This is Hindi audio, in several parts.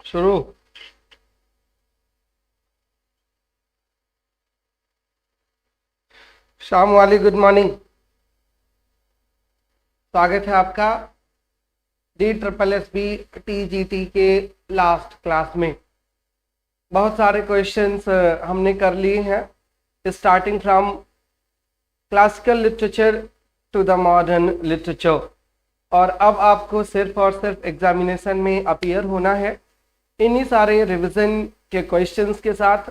शुरू। शाम वाली गुड मॉर्निंग। स्वागत है आपका DSSB TGT के लास्ट क्लास में। बहुत सारे क्वेश्चंस हमने कर लिए हैं starting from classical literature to the modern literature, और अब आपको सिर्फ और सिर्फ एग्जामिनेशन में अपीयर होना है इन्हीं सारे रिवीजन के क्वेश्चंस के साथ,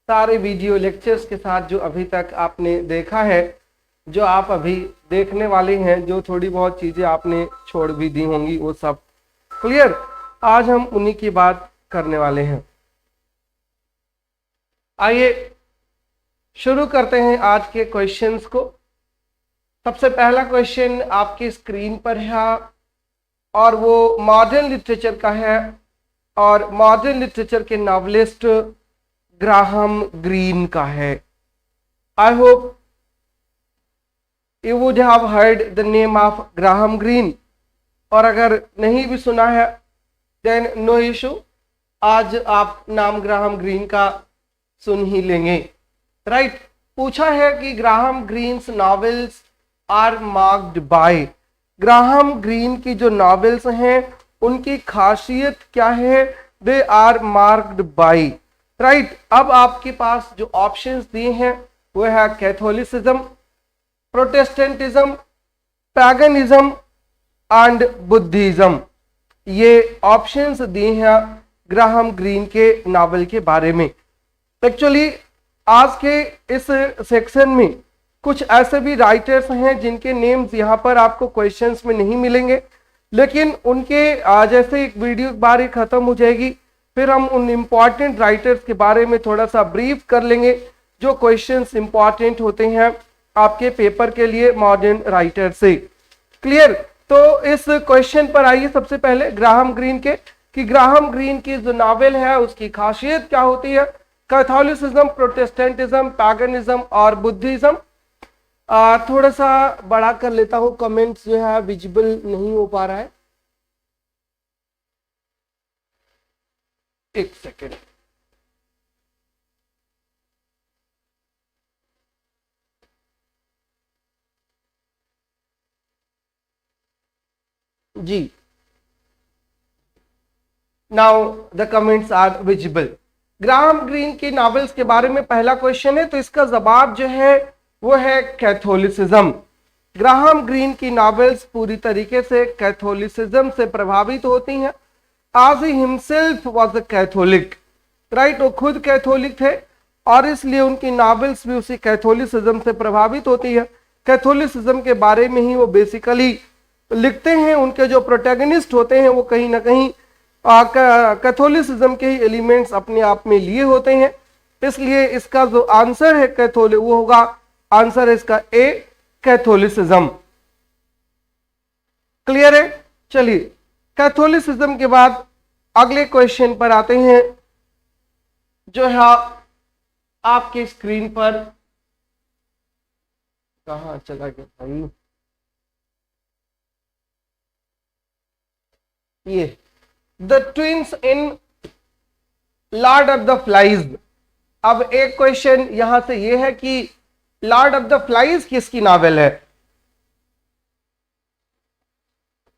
सारे वीडियो लेक्चर्स के साथ जो अभी तक आपने देखा है, जो आप अभी देखने वाले हैं, जो थोड़ी बहुत चीज़ें आपने छोड़ भी दी होंगी वो सब क्लियर। आज हम उन्हीं की बात करने वाले हैं। आइए शुरू करते हैं आज के क्वेश्चंस को। सबसे पहला क्वेश्चन आपकी स्क्रीन पर है और वो मॉडर्न लिटरेचर का है, और मॉडर्न लिटरेचर के नॉवलिस्ट ग्राहम ग्रीन का है। I hope you would have heard the name of Graham green, और अगर नहीं भी सुना है देन नो इशू, आज आप नाम ग्राहम ग्रीन का सुन ही लेंगे, राइट। पूछा है कि Graham Greene's novels are marked by, Graham Greene की जो नॉवेल्स हैं उनकी खासियत क्या है, they are marked by, right. अब आपके पास जो ऑप्शंस दिए हैं वो है Catholicism, Protestantism, paganism and Buddhism. ये ऑप्शंस दिए हैं ग्राहम ग्रीन के नावल के बारे में। एक्चुअली आज के इस सेक्शन में कुछ ऐसे भी राइटर्स हैं जिनके नेम्स यहाँ पर आपको क्वेश्चंस में नहीं मिलेंगे, लेकिन उनके जैसे एक वीडियो बार ही खत्म हो जाएगी फिर हम उन इम्पॉर्टेंट राइटर्स के बारे में थोड़ा सा ब्रीफ कर लेंगे जो क्वेश्चंस इम्पॉर्टेंट होते हैं आपके पेपर के लिए मॉडर्न राइटर से, क्लियर। तो इस क्वेश्चन पर आइए सबसे पहले ग्राहम ग्रीन के, कि ग्राहम ग्रीन की जो नावल है उसकी खासियत क्या होती है, कैथोलिसिज्म, प्रोटेस्टेंटिज्म, पैगनिज्म और बुद्धिज्म। थोड़ा सा बड़ा कर लेता हूं, कमेंट्स जो है विजिबल नहीं हो पा रहा है, एक सेकेंड। जी, now the comments are visible. Graham Greene की नॉवेल्स के बारे में पहला क्वेश्चन है, तो इसका जवाब जो है वो है कैथोलिसिज्म। ग्राहम ग्रीन की नॉवेल्स पूरी तरीके से कैथोलिसिज्म से प्रभावित होती हैं। आज he himself was a Catholic, right, वो खुद कैथोलिक थे और इसलिए उनकी नॉवेल्स भी उसी कैथोलिसिज्म से प्रभावित होती है। कैथोलिसिज्म के बारे में ही वो बेसिकली लिखते हैं। उनके जो प्रोटैगनिस्ट होते हैं वो कहीं ना कहीं कैथोलिसिज्म के ही एलिमेंट्स अपने आप में लिए होते हैं, इसलिए इसका जो आंसर है कैथोलिक वो होगा, आंसर है इसका ए, कैथोलिसिज्म, क्लियर है। चलिए कैथोलिसिज्म के बाद अगले क्वेश्चन पर आते हैं जो है आपके स्क्रीन पर, कहां चला गया भाई, ये the twins in Lord of the flies. अब एक क्वेश्चन यहां से ये है कि लॉर्ड ऑफ द फ्लाइज किसकी नावल है,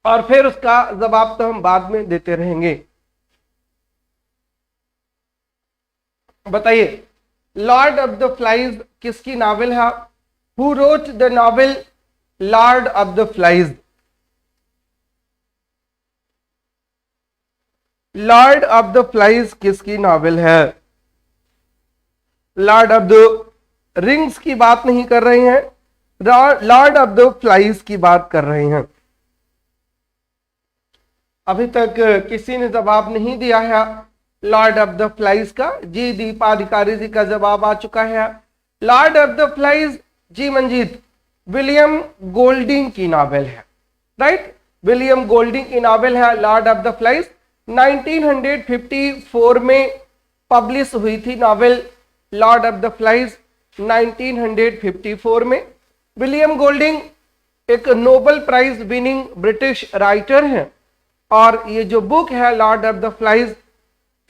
और फिर उसका जवाब तो हम बाद में देते रहेंगे। बताइए लॉर्ड ऑफ द फ्लाइज किसकी नावल है, who wrote the novel Lord of the flies. Lord of the flies किसकी नावल है, लॉर्ड ऑफ द रिंग्स की बात नहीं कर रहे हैं, लॉर्ड ऑफ द फ्लाइज की बात कर रहे हैं। अभी तक किसी ने जवाब नहीं दिया है लॉर्ड ऑफ द फ्लाइज का। जी दीपा अधिकारी जी का जवाब आ चुका है। लॉर्ड ऑफ द फ्लाइज, जी मंजीत, विलियम गोल्डिंग की नावल है, राइट, विलियम गोल्डिंग की नावल है लॉर्ड ऑफ द फ्लाइज। 1954 में पब्लिश हुई थी novel Lord of the Flies, 1954 में। विलियम गोल्डिंग एक Nobel prize winning British writer हैं और ये जो बुक है Lord of the Flies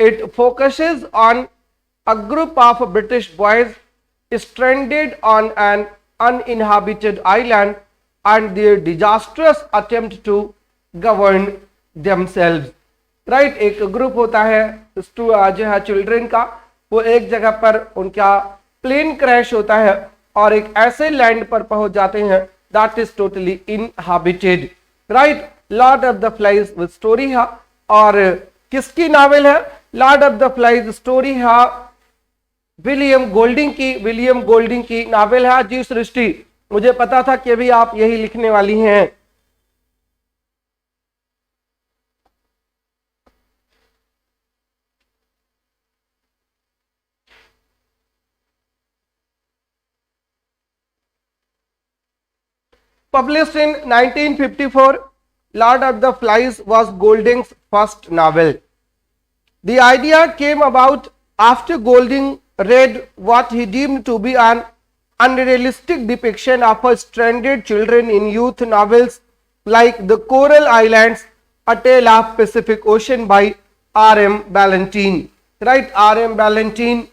It focuses on a group of British boys stranded on an uninhabited island and their disastrous attempt to govern themselves. Right, एक ग्रुप होता है जो है चिल्ड्रन का, वो एक जगह पर उनका प्लेन क्रैश होता है और एक ऐसे लैंड पर पहुंच जाते हैं that is totally inhabited. Right, Lord of the flies story है, और किसकी नावल है? Lord of the flies story है विलियम गोल्डिंग की नावल है. जी सृष्टि, मुझे पता था कि अभी आप यही लिखने वाली हैं. Published in 1954, Lord of the Flies was Golding's first novel. The idea came about after Golding read what he deemed to be an unrealistic depiction of a stranded children in youth novels like The Coral Islands, A Tale of Pacific Ocean by R.M. Ballantyne. Right, R.M. Ballantyne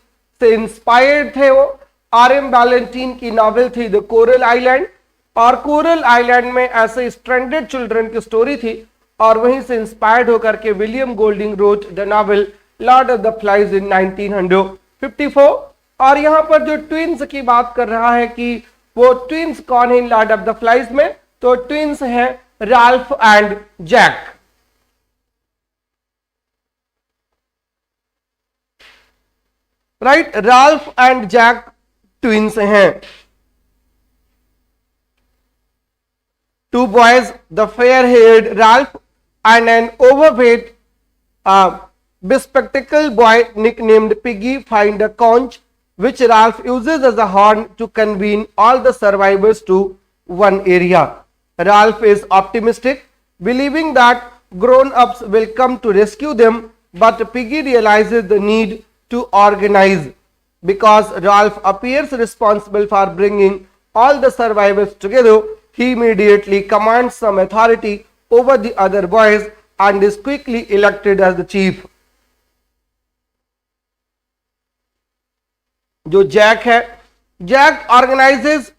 से इंस्पायर्ड थे वो. R.M. Ballantyne की नॉवेल थी द कोरल आइलैंड, और कोरल आइलैंड में ऐसे स्ट्रैंडेड चिल्ड्रन की स्टोरी थी, और वहीं से इंस्पायर्ड होकर के William Golding wrote the novel Lord of the flies इन 1954. और यहां पर जो ट्विंस की बात कर रहा है कि वो ट्विंस कौन है लॉर्ड ऑफ द फ्लाइज में, तो ट्विंस हैं Ralph and Jack. Right, Ralph and Jack twins हैं. Two boys, the fair-haired Ralph and an overweight, bespectacled boy nicknamed Piggy, find a conch which Ralph uses as a horn to convene all the survivors to one area. Ralph is optimistic, believing that grown-ups will come to rescue them, but Piggy realizes the need to organize. Because Ralph appears responsible for bringing all the survivors together, he immediately commands some authority over the other boys and is quickly elected as the chief. जो जैक है, Jack organizes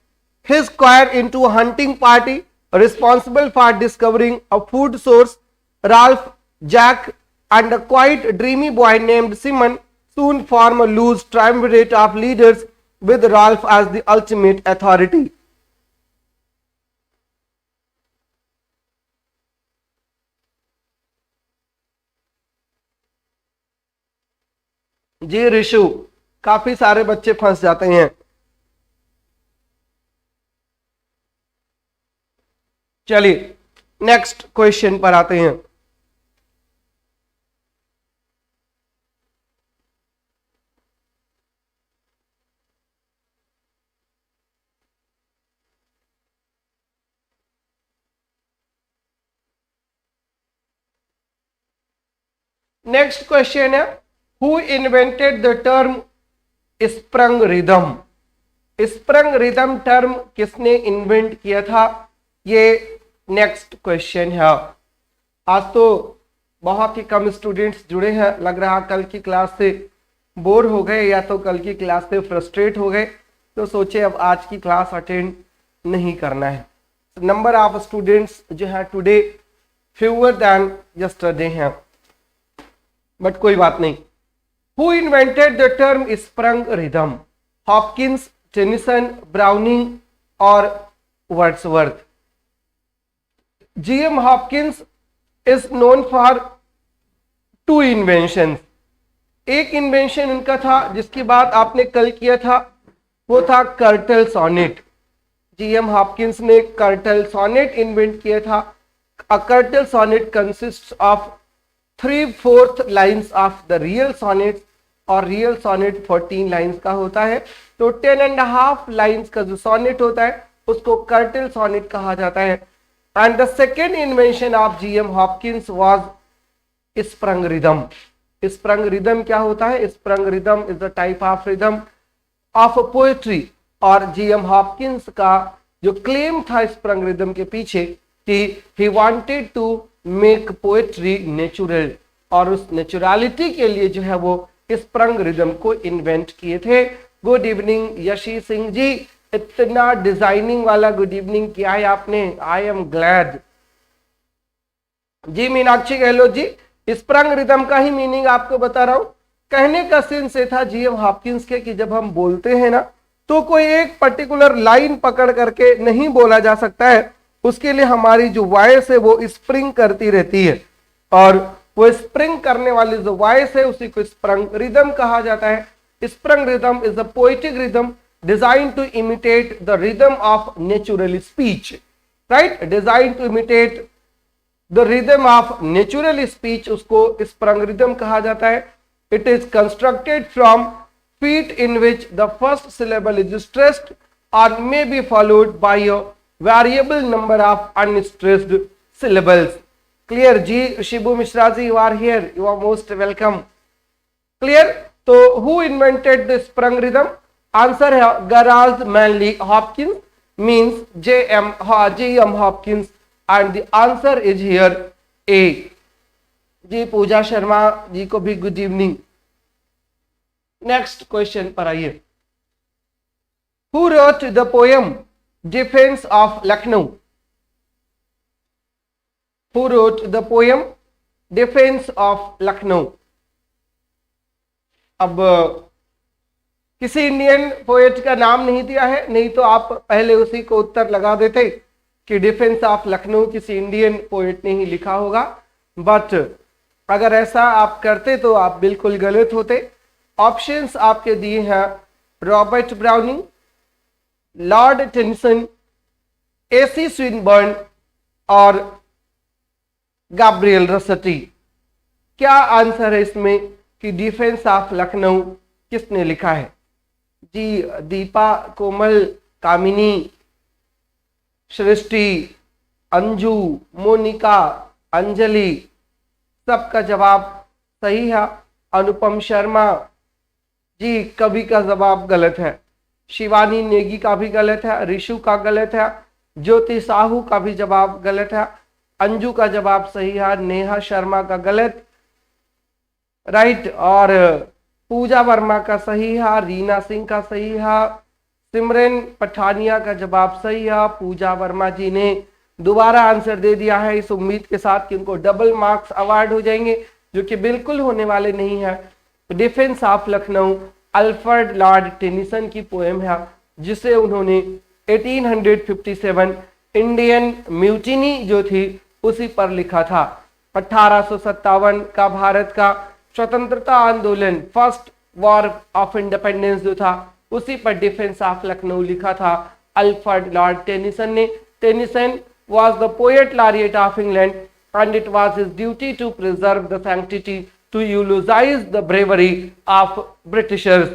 his choir into a hunting party responsible for discovering a food source. Ralph, Jack and a quite dreamy boy named Simon soon form a loose triumvirate of leaders with Ralph as the ultimate authority. जी ऋषु, काफी सारे बच्चे फंस जाते हैं. चलिए नेक्स्ट क्वेश्चन पर आते हैं. नेक्स्ट क्वेश्चन है, Who invented the term sprung rhythm? sprung rhythm term किसने इन्वेंट किया था? ये नेक्स्ट क्वेश्चन है. आज तो बहुत ही कम स्टूडेंट्स जुड़े हैं, लग रहा कल की क्लास से बोर हो गए या तो कल की क्लास से फ्रस्ट्रेट हो गए, तो सोचे अब आज की क्लास अटेंड नहीं करना है. नंबर ऑफ स्टूडेंट्स जो है टुडे फ्यूअर देन यस्टरडे हैं, बट कोई बात नहीं. Who invented the term sprung rhythm? Hopkins, Tennyson, Browning or Wordsworth? G.M. Hopkins is known for two inventions. एक इन्वेंशन उनका था जिसकी बात आपने कल किया था, वो था कर्टल सोनेट. G.M. Hopkins ने कर्टल सोनेट इन्वेंट किया था. A curtal sonnet consists of 3/4 lines of the real sonnet, और रियल सोनेट 14 लाइन्स का होता है, तो 10.5 लाइन्स का जो सोनेट होता है उसको कर्टल सोनेट कहा जाता है. And the second invention of G.M. Hopkins was sprung rhythm. Sprung rhythm क्या होता है? Sprung rhythm is the type of rhythm of poetry, और G.M. Hopkins का जो क्लेम था स्प्रंग रिदम के पीछे कि he wanted to make poetry natural. और उस नेचुरलिटी के लिए जो है वो स्प्रंग रिदम को इन्वेंट किए थे। गुड इवनिंग यशी सिंह जी, इतना डिजाइनिंग वाला गुड इवनिंग किया है आपने, आई एम ग्लैड। जी मीनाक्षी गहलोत जी, स्प्रंग रिदम का ही मीनिंग आपको बता रहा हूं। कहने का सेंस ये था जी.एम. हॉपकिंस के कि जब हम बोलते हैं ना तो कोई एक पर्टिकुलर लाइन पकड़ करके नहीं बोला जा सकता है, उसके लिए हमारी जो वॉइस है वो स्प्रिंग करती रहती है, और वो स्प्रिंग करने वाली जो वॉइस है उसी को स्प्रंग रिदम कहा जाता है। Sprung rhythm is a poetic rhythm designed to imitate the rhythm of natural speech, right? Designed to imitate the rhythm of natural speech, उसको स्प्रंग रिदम कहा जाता है। It is constructed from feet in which the first syllable is stressed or may be followed by a variable number of unstressed syllables. Clear जी? Shibu Mishra ji, you are here, you are most welcome. Clear? तो who invented the sprung rhythm? Answer है Gerard Manley Hopkins, means J.M. Hopkins, and the answer is here A. जी पूजा शर्मा जी को भी गुड इवनिंग। नेक्स्ट क्वेश्चन पर आइए। Who wrote the poem defence of Lucknow? Who wrote the poem defence of Lucknow? अब किसी इंडियन पोएट का नाम नहीं दिया है, नहीं तो आप पहले उसी को उत्तर लगा देते कि डिफेंस ऑफ लखनऊ किसी इंडियन पोएट ने ही लिखा होगा, बट अगर ऐसा आप करते तो आप बिल्कुल गलत होते। ऑप्शंस आपके दिए हैं Robert browning, Lord Tennyson, AC Swinburne और गैब्रियल रॉसेटी। क्या आंसर है इसमें कि डिफेंस ऑफ लखनऊ किसने लिखा है? जी दीपा, कोमल, कामिनी, सृष्टि, अंजू, मोनिका, अंजलि, सबका जवाब सही है। अनुपम शर्मा जी, कवि का जवाब गलत है। शिवानी नेगी का भी गलत है, ऋषु का गलत है, ज्योति साहू का भी जवाब गलत है, अंजू का जवाब सही है, नेहा शर्मा का गलत, राइट, और पूजा वर्मा का सही है, रीना सिंह का सही है, सिमरन पठानिया का जवाब सही है। पूजा वर्मा जी ने दोबारा आंसर दे दिया है इस उम्मीद के साथ कि उनको डबल मार्क्स अवार्ड हो जाएंगे, जो कि बिल्कुल होने वाले नहीं है। Defence of Lucknow Alfred Lord Tennyson की पोएम है, जिसे उन्होंने 1857 इंडियन म्यूटिनी जो थी उसी पर लिखा था। 1857 का भारत का स्वतंत्रता आंदोलन, फर्स्ट वॉर ऑफ इंडिपेंडेंस जो था, उसी पर डिफेंस ऑफ लखनऊ लिखा था अल्फ्रेड लॉर्ड टेनिसन ने। Tennyson was the poet laureate of England, and it was his duty to preserve the sanctity, to eulogize the bravery of Britishers,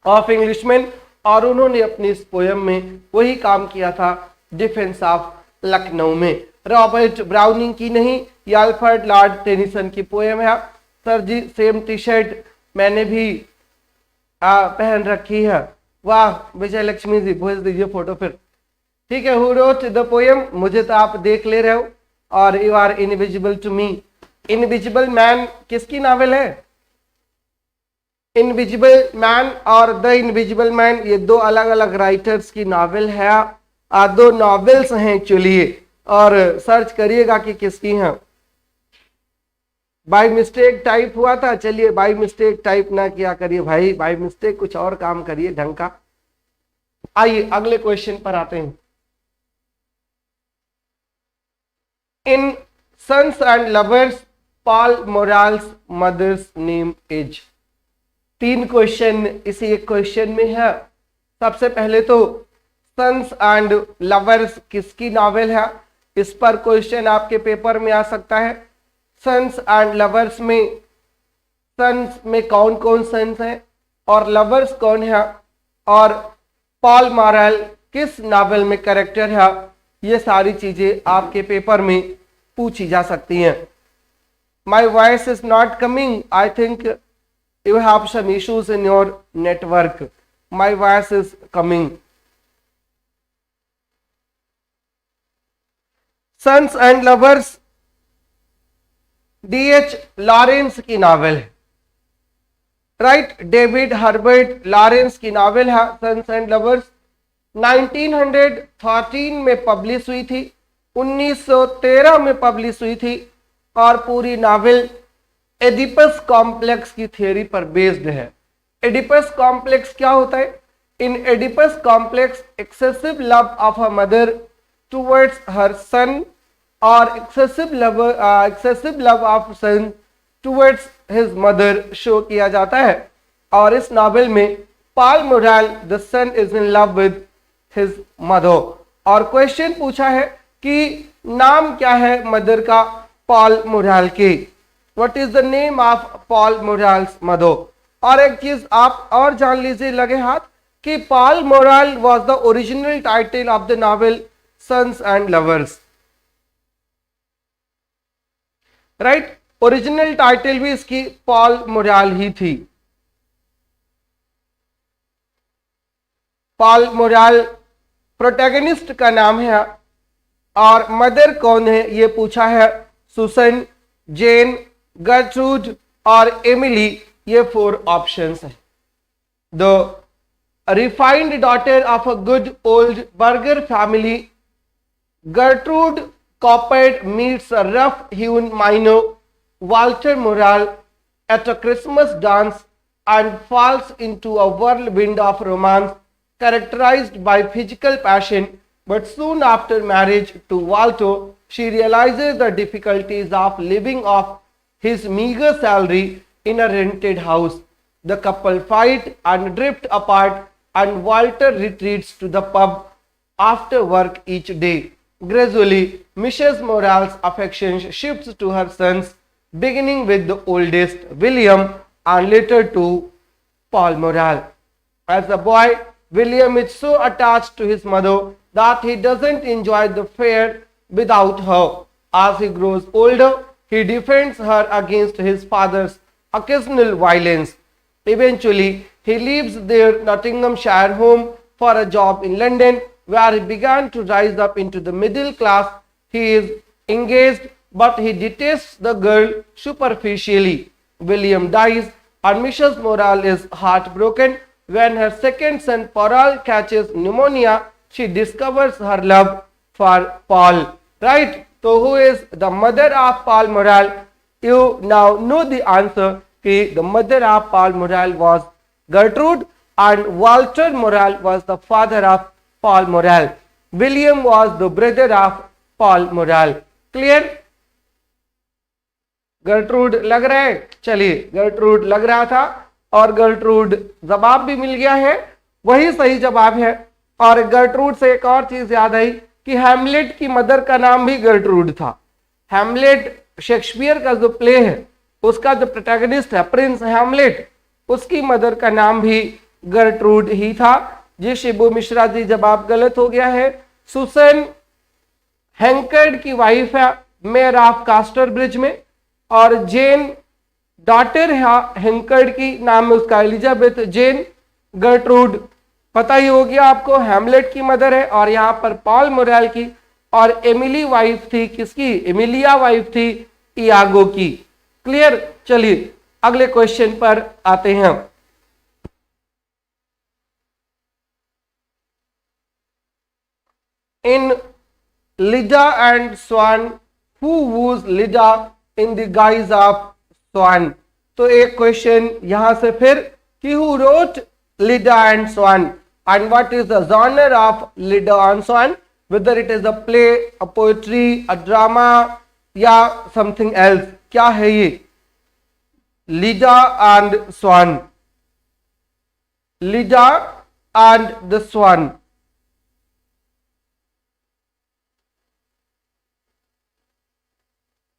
of Englishmen, और उन्होंने अपनी इस पोएम में वही काम किया था डिफेंस ऑफ लखनऊ में। रॉबर्ट ब्राउनिंग की नहीं, ये अल्फ्रेड लॉर्ड टेनिसन की पोएम है। सर जी सेम टी शर्ट मैंने भी पहन रखी है। वाह विजय लक्ष्मी जी, भेज दीजिए फोटो फिर। ठीक है, हु रोट द पोएम? मुझे तो आप देख ले रहे हो, और you are invisible to me. Invisible man किसकी नावल है? इनविजिबल मैन और द इनविजिबल मैन, ये दो अलग अलग राइटर्स की नावल है, दो नॉवेल्स हैं एक्चुअली, और सर्च करिएगा कि किसकी हैं। बाय मिस्टेक टाइप हुआ था, चलिए बाय मिस्टेक टाइप ना किया करिए भाई, बाय मिस्टेक कुछ और काम करिए ढंग का। आइए अगले क्वेश्चन पर आते हैं। In Sons and Lovers, Paul Morales mother's name is। 3 question इसी एक क्वेश्चन में है। सबसे पहले तो सन्स एंड लवर्स किसकी नॉवेल है, इस पर क्वेश्चन आपके पेपर में आ सकता है। सन्स एंड लवर्स में सन्स में कौन कौन सन्स हैं और लवर्स कौन है, और पॉल मॉरेल किस नॉवेल में कैरेक्टर है, ये सारी चीजें आपके पेपर में पूछी जा सकती हैं। My voice is not coming, I think you have some issues in your network. My voice is coming. Sons and lovers D.H. Lawrence की नावल है, राइट। डेविड हर्बर्ट लॉरेंस की नावल है सन्स एंड लवर्स। 1913 में पब्लिश हुई थी, 1913 में पब्लिश हुई थी, और पूरी नावल एडिपस कॉम्प्लेक्स की थियोरी पर बेस्ड है। एडिपस कॉम्प्लेक्स क्या होता है? In Oedipus complex excessive love of a mother towards her son और excessive love of son towards his mother show किया जाता है। और इस नॉवेल में Paul Morel the son is in love with his mother, और क्वेश्चन पूछा है कि नाम क्या है मदर का पॉल मोरेल के, what is the name of Paul Morel's mother. और एक चीज आप और जान लीजिए लगे हाथ कि Paul Morel was the original title of the novel sons and lovers, right. Original title भी इसकी पॉल मोरेल ही थी। पॉल मोरेल प्रोटैगनिस्ट का नाम है, और मदर कौन है ये पूछा है, सुसन, जेन, गर्ट्रूड और एमिली, ये 4 ऑप्शंस हैं। The refined daughter of a good old burgher family, Gertrude Coppard meets a rough-hewn miner, Walter Morale, at a Christmas dance and falls into a whirlwind of romance characterized by physical passion. But soon after marriage to Walter, she realizes the difficulties of living off his meager salary in a rented house. The couple fight and drift apart, and Walter retreats to the pub after work each day. Gradually, Mrs. Morale's affection shifts to her sons, beginning with the oldest, William, and later to Paul Morale. As a boy, William is so attached to his mother that he doesn't enjoy the fare without her. As he grows older, he defends her against his father's occasional violence. Eventually, he leaves their Nottinghamshire home for a job in London, where he began to rise up into the middle class. He is engaged, but he detests the girl superficially. William dies, and Mrs. Morale is heartbroken. When her second son Paul catches pneumonia, she discovers her love for Paul. Right? So, who is the mother of Paul Morale? You now know the answer. The mother of Paul Morale was Gertrude, and Walter Morale was the father of Paul Morale. William was the brother of Paul Morale. Clear? Gertrude लग रहा है? चलिए, गर्ट्रूड लग रहा था और गर्ट्रूड जवाब भी मिल गया है, वही सही जवाब है। और गर्ट्रूड से एक और चीज याद आई कि हैमलेट की मदर का नाम भी गर्ट्रूड था। हैमलेट शेक्सपियर का जो प्ले है उसका जो प्रोटैगनिस्ट है प्रिंस हैमलेट, उसकी मदर का नाम भी गर्ट्रूड ही था। जी शिबू मिश्रा जी, जवाब गलत हो गया है। सुसन हैंकर्ड की वाइफ है मेयर ऑफ कास्टर ब्रिज में, और जेन डॉटर है हैंकर्ड की, नाम है उसका एलिजाबेथ जेन। गर्ट्रूड पता ही हो गया आपको, हैमलेट की मदर है। और यहाँ पर पॉल मोरेल की, और एमिली वाइफ थी किसकी? एमिलिया वाइफ थी इयागो की। क्लियर? चलिए अगले क्वेश्चन पर आते हैं। In Leda and Swan, who was Leda in the guise of swan? तो एक क्वेश्चन यहां से फिर कि who wrote Leda and Swan, and what is the genre of Leda and Swan, whether it is a play, a poetry, a drama या something else। क्या है ये? लिडा एंड स्वान, लिडा एंड द स्वान।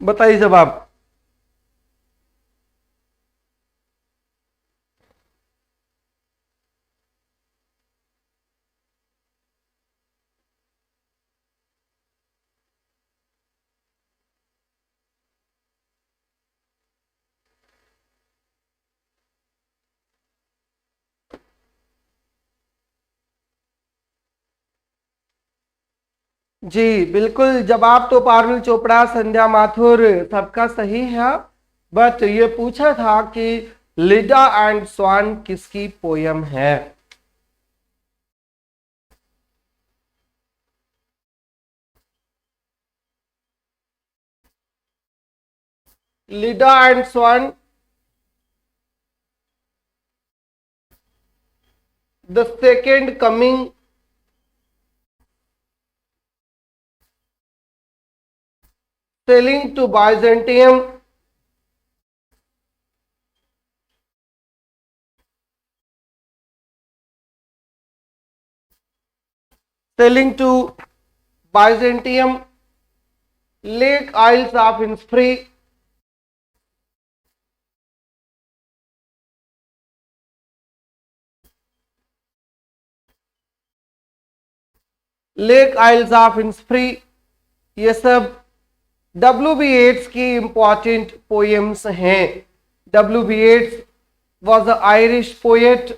बताइए जवाब। जी बिल्कुल, जवाब तो पारुल चोपड़ा, संध्या माथुर सबका सही है। बट ये पूछा था कि लिडा एंड स्वान किसकी पोयम है। Leda and Swan, the second coming, sailing to Byzantium, sailing to Byzantium, lake isles of Innisfree, lake isles of Innisfree, ये सब डब्ल्यू बी एट्स की इंपॉर्टेंट पोएम्स हैं। W B Yeats was a Irish poet.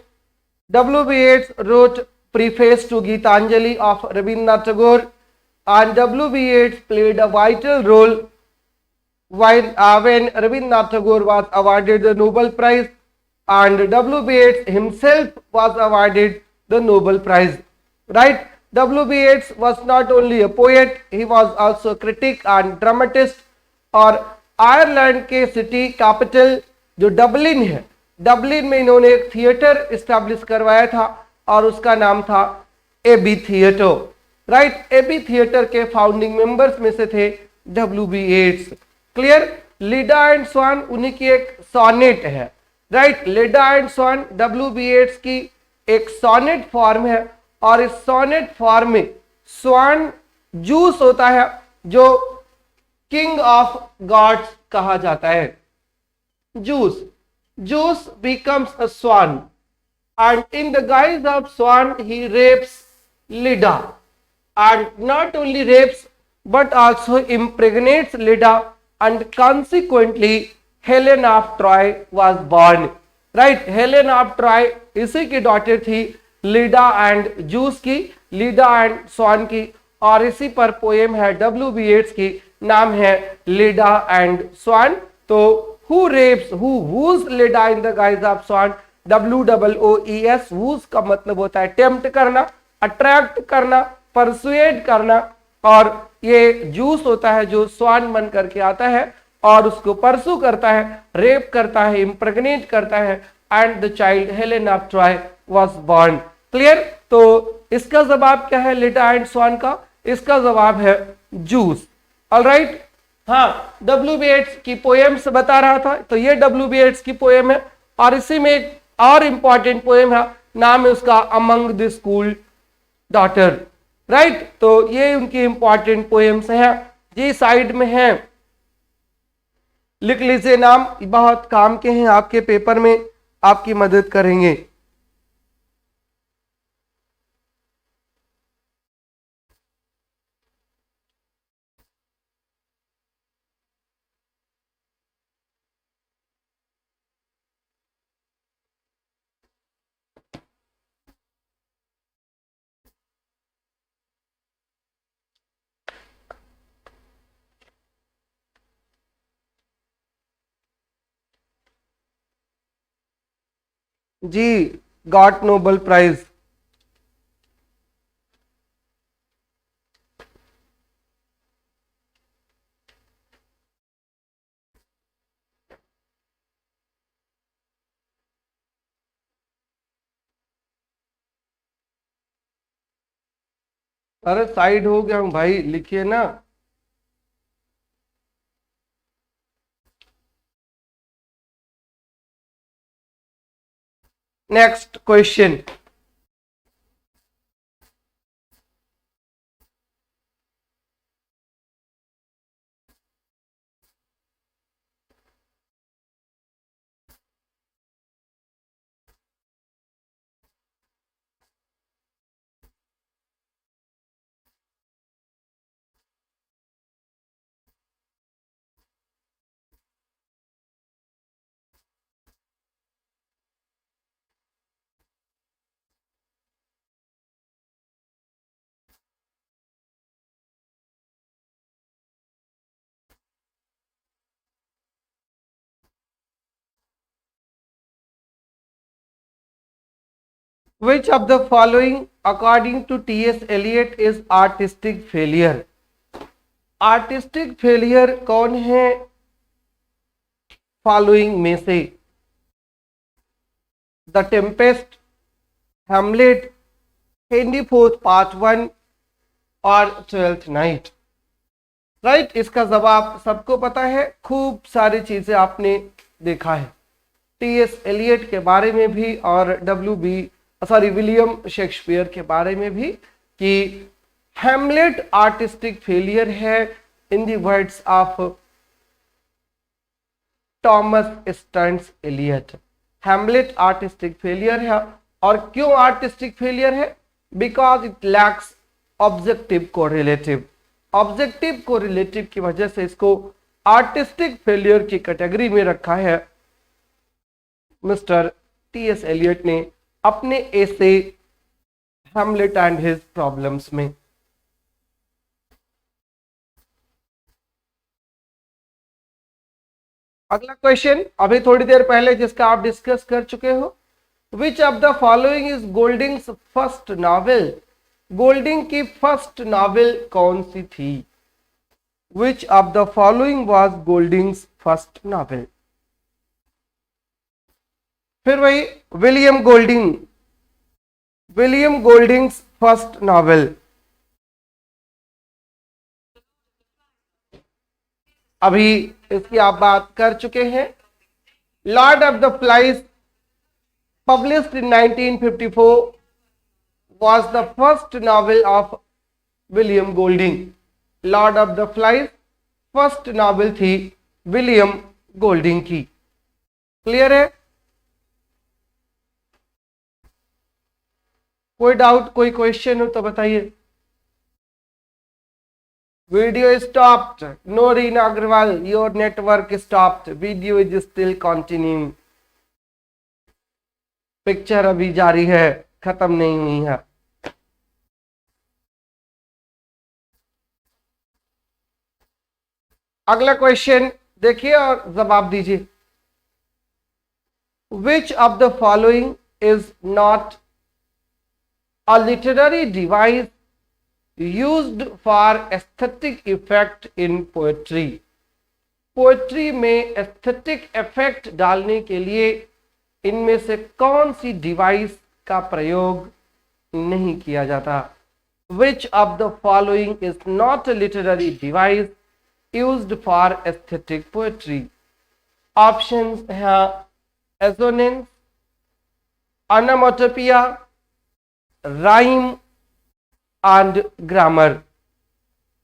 W B Yeats wrote preface to Gitanjali of Rabindranath Tagore, and W. B. Yeats played a vital role when Rabindranath Tagore was awarded the Nobel Prize, and W. B. Yeats himself was awarded the Nobel Prize. Right? W. B. Yeats was not only a poet, he was also a critic and dramatist. और आयरलैंड के सिटी कैपिटल जो डबलिन है, डबलिन में इन्होंने एक थिएटर इस्टेब्लिश करवाया था और उसका नाम था Abbey Theatre. Right, Abbey Theatre के फाउंडिंग मेंबर्स में से थे W B Yeats. Clear. Leda and Swan उन्हीं की एक सोनेट है। Right, Leda and Swan W B Yeats की एक सोनेट फॉर्म है, और इस सोनेट फॉर्म में स्वान जूस होता है जो किंग ऑफ गॉड्स कहा जाता है। Juice becomes a swan, and in the guise of swan he rapes Leda, and not only rapes but also impregnates Leda, and consequently Helen of Troy was born। Right, Helen of Troy इसी की डॉटर थी, लीडा एंड जूस की, लीडा एंड स्वान की, और इसी पर पोएम है डब्ल्यू बी एट्स की, नाम है लीडा एंड स्वान। तो who rapes whose Leda in the guise of swan, WOOES, whose का मतलब होता है टेम्प्ट करना, अट्रैक्ट करना, परसुएड करना, और ये जूस होता है जो स्वान बन करके आता है और उसको परसू करता है, रेप करता है, इम्प्रेग्नेट करता है, and the child Helen of Troy was born. Clear. तो इसका जवाब क्या है लिडा एंड स्वान का? इसका जवाब है जूस। ऑलराइट। हाँ, डब्ल्यू बी एट्स की पोएम्स बता रहा था, तो ये डब्ल्यू बी एट्स की पोएम है, और इसी में एक और इंपॉर्टेंट पोएम है, नाम है उसका among the school daughter. Right, तो ये उनकी इंपॉर्टेंट पोएम्स हैं, ये साइड में है, लिख लीजिए नाम, बहुत काम के हैं, आपके पेपर में आपकी मदद करेंगे। जी, गॉट नोबल प्राइज। अरे साइड हो गया हूं भाई, लिखिए ना। Next question. Which of the following according to T.S. Eliot is artistic failure? Artistic failure कौन है फॉलोइंग में से? The Tempest, Hamlet, Henry fourth part 1 और ट्वेल्थ नाइट। राइट, इसका जवाब सबको पता है, खूब सारी चीजें आपने देखा है टीएस एलियट के बारे में भी और विलियम शेक्सपियर के बारे में भी कि हैमलेट आर्टिस्टिक फेलियर है in the words of Thomas Stearns Eliot. Hamlet artistic failure है। और क्यों आर्टिस्टिक फेलियर है? Because it lacks objective correlative. Objective correlative की वजह से इसको आर्टिस्टिक फेलियर की कैटेगरी में रखा है मिस्टर टीएस एलियट ने अपने एसे हैमलेट एंड हिज प्रॉब्लम्स में। अगला क्वेश्चन अभी थोड़ी देर पहले जिसका आप डिस्कस कर चुके हो, which of the following is Golding's first novel? Golding की फर्स्ट नॉवेल कौन सी थी? Which of the following was Golding's first novel? फिर वही विलियम गोल्डिंग्स फर्स्ट नॉवेल। अभी इसकी आप बात कर चुके हैं। Lord of the Flies published in 1954 was the first novel of William Golding. Lord of the Flies first novel थी विलियम गोल्डिंग की। क्लियर है? कोई डाउट, कोई क्वेश्चन हो तो बताइए। Video stopped. No Reena Agarwal, your network stopped, video is still continuing. Picture अभी जारी है, खत्म नहीं हुई है। अगला क्वेश्चन देखिए और जवाब दीजिए। विच of the following is not a literary device used for aesthetic effect in poetry? Poetry में एस्थेटिक इफेक्ट डालने के लिए इनमें से कौन सी डिवाइस का प्रयोग नहीं किया जाता? Which of the following is not a literary device used for aesthetic poetry? Options हैं assonance, onomatopoeia, rhyme and grammar.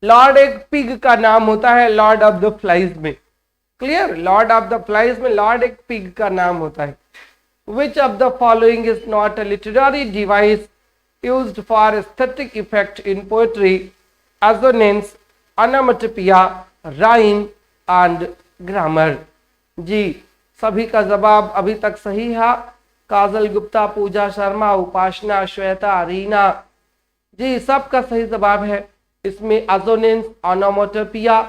Lord एक पिग का नाम होता है लॉर्ड ऑफ द फ्लाइज में। क्लियर? लॉर्ड ऑफ द फ्लाइज में लॉर्ड एक पिग का नाम होता है। Which of the following is not a literary device used for aesthetic effect in poetry? Assonance, onomatopoeia, rhyme and grammar. जी, सभी का जवाब अभी तक सही है। काजल गुप्ता, पूजा शर्मा, उपासना, श्वेता, रीना, जी सबका सही जवाब है। इसमें एसोनेंस, ऑनोमोटोपिया,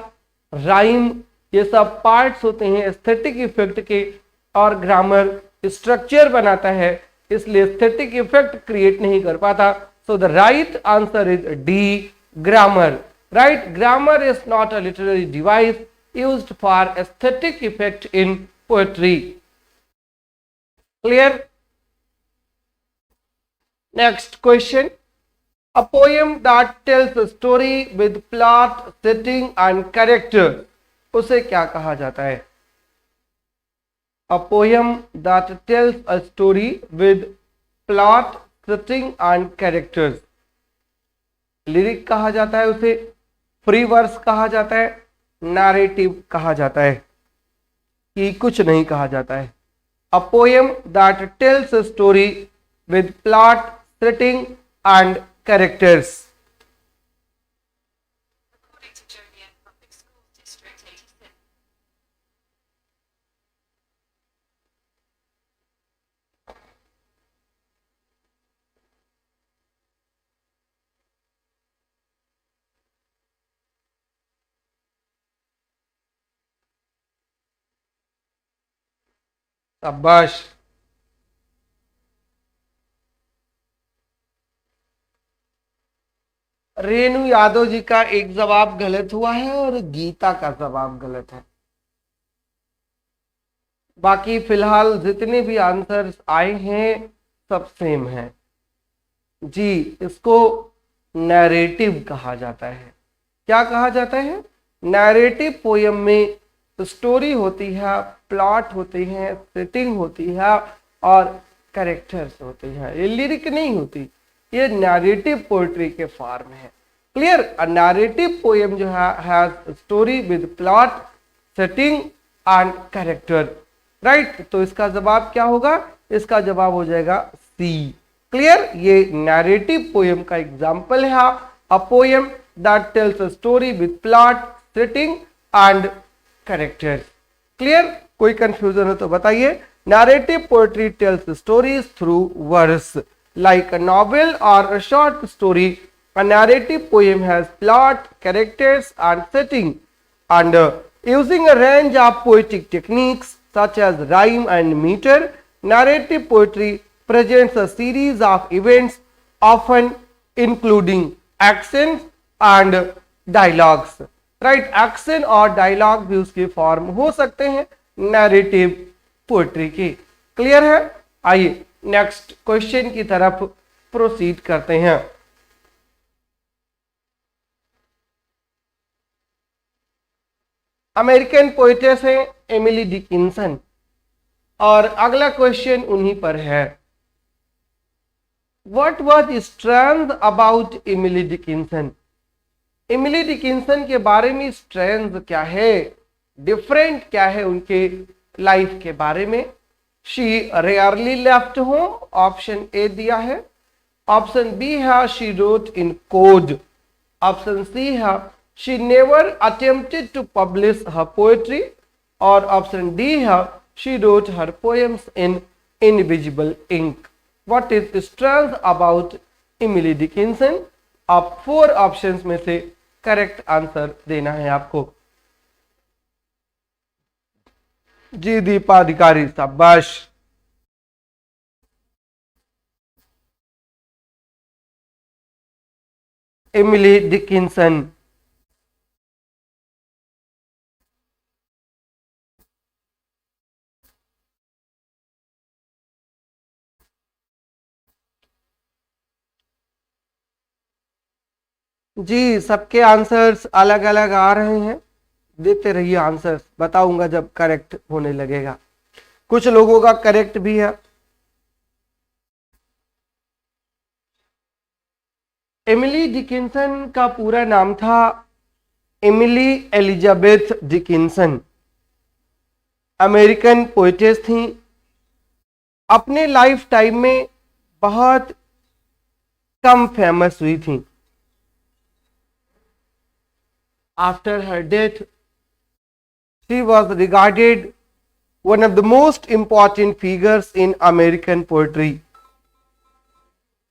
राइम ये सब पार्ट्स होते हैं एस्थेटिक इफेक्ट के, और ग्रामर स्ट्रक्चर बनाता है, इसलिए एस्थेटिक इफेक्ट क्रिएट नहीं कर पाता। So the right answer is D, grammar. Right, grammar is not a literary device used for aesthetic effect in poetry. Clear? Next question, a poem that tells a story with plot, setting and character, उसे क्या कहा जाता है? A poem that tells a story with plot, setting and characters, lyric कहा जाता है उसे, फ्री वर्स कहा जाता है, नैरेटिव कहा जाता है, कि कुछ नहीं कहा जाता है? A poem that tells a story with plot, setting and characters. According to Joliet Public Schools District 86. शाबाश। रेणु यादव जी का एक जवाब गलत हुआ है और गीता का जवाब गलत है। बाकी फिलहाल जितने भी आंसर्स आए हैं सब सेम है जी। इसको नैरेटिव कहा जाता है। क्या कहा जाता है? नैरेटिव पोयम में स्टोरी होती है, प्लॉट होती है, सेटिंग होती है और कैरेक्टर्स होते हैं। ये लिरिक नहीं होती, ये नैरेटिव पोएट्री के फॉर्म है। क्लियर? अ नैरेटिव पोयम जो है has story with plot, setting and character. Right? तो इसका जवाब क्या होगा? इसका जवाब हो जाएगा सी। क्लियर? ये नैरेटिव पोयम का एग्जाम्पल है। A poem that tells a story with plot, setting and characters. Clear? कोई कंफ्यूजन हो तो बताइए। Narrative poetry tells stories through verse. Like a novel or a short story, a narrative poem has plot, characters and setting. And using a range of poetic techniques such as rhyme and meter, narrative poetry presents a series of events often including accents and dialogues. Right? Action और dialogue भी उसके फॉर्म हो सकते हैं narrative पोएट्री की। क्लियर है? आइए नेक्स्ट क्वेश्चन की तरफ प्रोसीड करते हैं। अमेरिकन पोएटेस है एमिली डिकिंसन और अगला क्वेश्चन उन्हीं पर है। What was strength about Emily Dickinson? Emily Dickinson के बारे में स्ट्रेंथ क्या है, डिफरेंट क्या है उनके लाइफ के बारे में? She rarely left home, option A दिया है। ऑप्शन बी है she wrote in code. Option C है she never attempted to publish her poetry. और ऑप्शन डी है she wrote her poems in invisible ink. What is strength about Emily Dickinson? आप 4 ऑप्शंस में से करेक्ट आंसर देना है आपको। जी दीपा अधिकारी, शाबाश। Emily Dickinson. जी सबके आंसर्स अलग अलग आ रहे हैं, देते रहिए आंसर्स, बताऊंगा जब करेक्ट होने लगेगा। कुछ लोगों का करेक्ट भी है। एमिली डिकिंसन का पूरा नाम था Emily Elizabeth Dickinson. American poetess थी। अपने लाइफ टाइम में बहुत कम फेमस हुई थी। After her death she was regarded one of the most important figures in American poetry.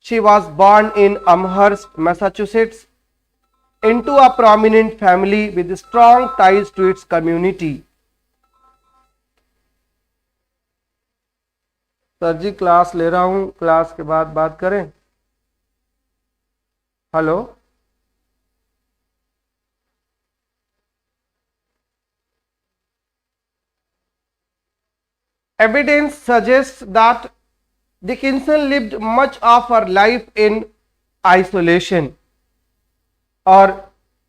She was born in Amherst, Massachusetts, into a prominent family with strong ties to its community. Sir जी क्लास ले रहा हूं, क्लास के बाद बात करें। Hello, evidence suggests that Dickinson lived much of her life in isolation. Or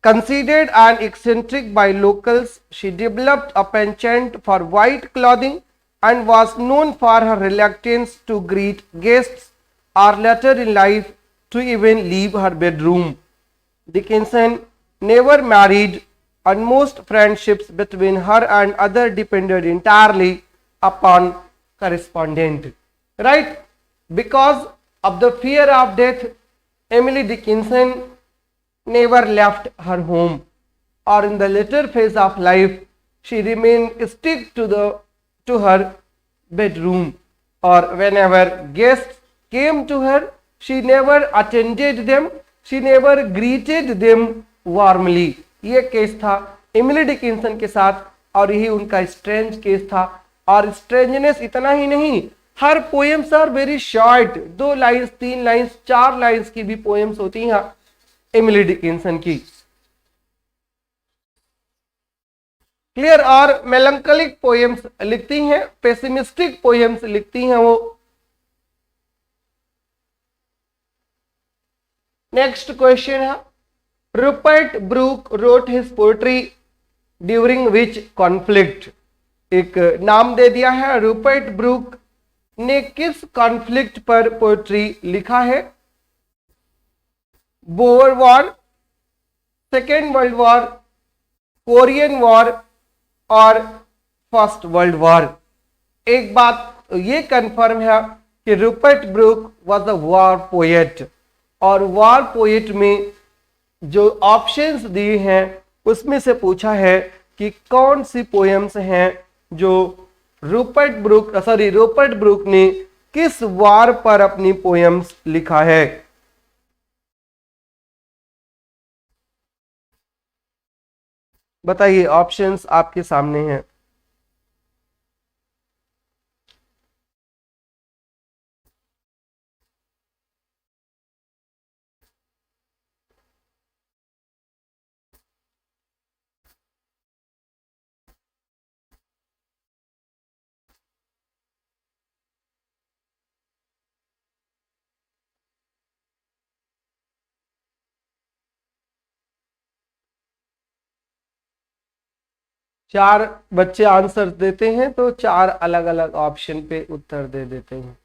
considered an eccentric by locals, she developed a penchant for white clothing and was known for her reluctance to greet guests or later in life to even leave her bedroom. Dickinson never married, and most friendships between her and others depended entirely upon correspondent. Right? Because of the fear of death, Emily Dickinson never left her home, or in the later phase of life, she remained stuck to her bedroom, or whenever guests came to her, she never attended them, she never greeted them warmly. ये केस था एमिली डिकिंसन के साथ और यही उनका स्ट्रेंज केस था। और स्ट्रेंजनेस इतना ही नहीं, her poems are very short, 2 lines, 3 lines, 4 lines की भी पोएम्स होती हैं। एमिली डिकिंसन की। क्लियर। और मेलंकलिक पोएम्स लिखती हैं, पेसिमिस्टिक पोएम्स लिखती हैं वो। नेक्स्ट क्वेश्चन है, Rupert Brooke wrote his poetry during which conflict. एक नाम दे दिया है, रूपर्ट ब्रूक ने किस कॉन्फ्लिक्ट पर पोएट्री लिखा है? Boer war, second world war, Korean war और फर्स्ट वर्ल्ड वॉर। एक बात ये कंफर्म है कि Rupert Brooke was a war poet, और वॉर पोएट में जो ऑप्शंस दिए हैं उसमें से पूछा है कि कौन सी पोएम्स हैं जो रूपर्ट ब्रूक ने किस वार पर अपनी पोएम्स लिखा है। बताइए, ऑप्शंस आपके सामने हैं। चार बच्चे आंसर देते हैं तो चार अलग अलग ऑप्शन पे उत्तर दे देते हैं।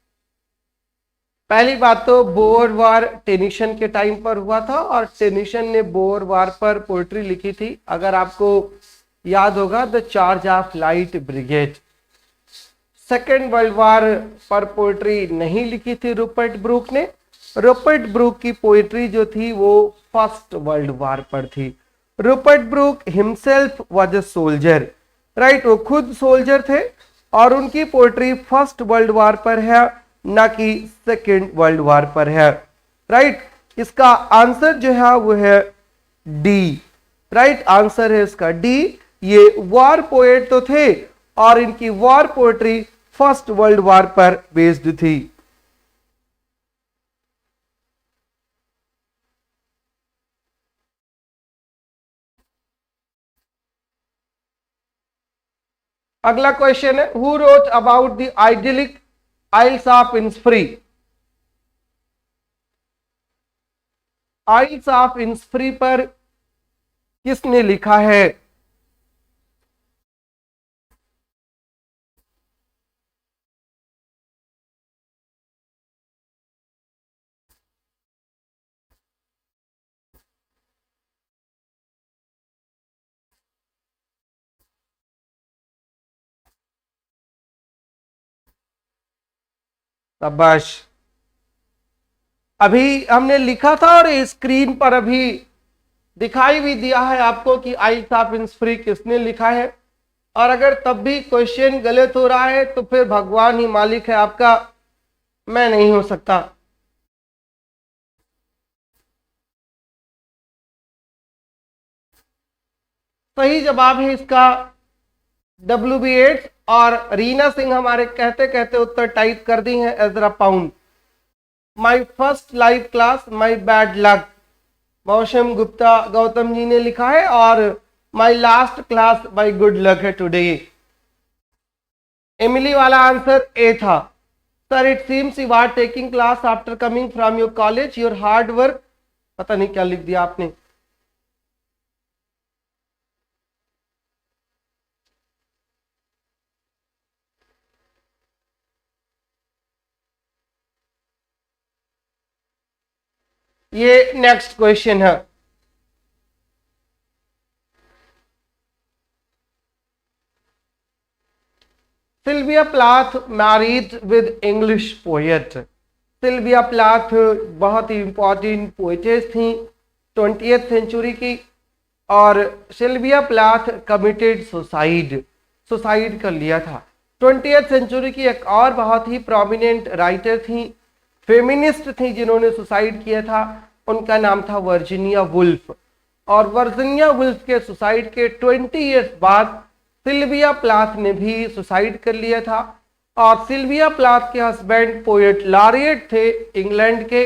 पहली बात तो बोअर वार टेनिसन के टाइम पर हुआ था, और टेनिसन ने बोअर वार पर पोएट्री लिखी थी। अगर आपको याद होगा, the charge of light brigade. Second world वार पर पोएट्री नहीं लिखी थी रूपर्ट ब्रूक ने। रूपर्ट ब्रूक की पोएट्री जो थी वो फर्स्ट वर्ल्ड वार पर थी। Rupert Brooke himself was a soldier, right, वो खुद सोल्जर थे, और उनकी पोएट्री फर्स्ट वर्ल्ड वार पर है, ना कि सेकेंड वर्ल्ड वार पर है, राइट। इसका आंसर जो है वो है डी, राइट, आंसर है इसका डी। ये वॉर पोएट तो थे, और इनकी war poetry First world war पर बेस्ड थी। अगला क्वेश्चन है, who wrote about the idyllic isles of Innisfree. Isles of Innisfree पर किसने लिखा है? शाबाश। अभी हमने लिखा था और स्क्रीन पर अभी दिखाई भी दिया है आपको कि आइल्स ऑफ इन्सफ्री किसने लिखा है। और अगर तब भी क्वेश्चन गलत हो रहा है तो फिर भगवान ही मालिक है आपका, मैं नहीं हो सकता। सही जवाब है इसका WB8, और रीना सिंह हमारे कहते कहते उत्तर टाइप कर दी है Ezra Pound. My first live class my bad luck, Mausam Gupta Gautam ji ने लिखा है, और my last class my good luck है टुडे। एमिली वाला आंसर ए था। Sir it seems you are taking class after coming from your college, your hard work, पता नहीं क्या लिख दिया आपने। ये नेक्स्ट क्वेश्चन है, Sylvia Plath married with English poet. Sylvia Plath बहुत ही इंपॉर्टेंट पोएटेस थी 20th सेंचुरी की, और सिल्विया प्लाथ कमिटेड सुसाइड कर लिया था। 20th सेंचुरी की एक और बहुत ही प्रोमिनेंट राइटर थी, फेमिनिस्ट थी, जिन्होंने सुसाइड किया था। उनका नाम था वर्जीनिया वुल्फ, और वर्जीनिया वुल्फ के सुसाइड के 20 ईयर्स बाद सिल्विया प्लाथ ने भी सुसाइड कर लिया था। और सिल्विया प्लाथ के हस्बैंड पोएट लॉरिएट थे इंग्लैंड के,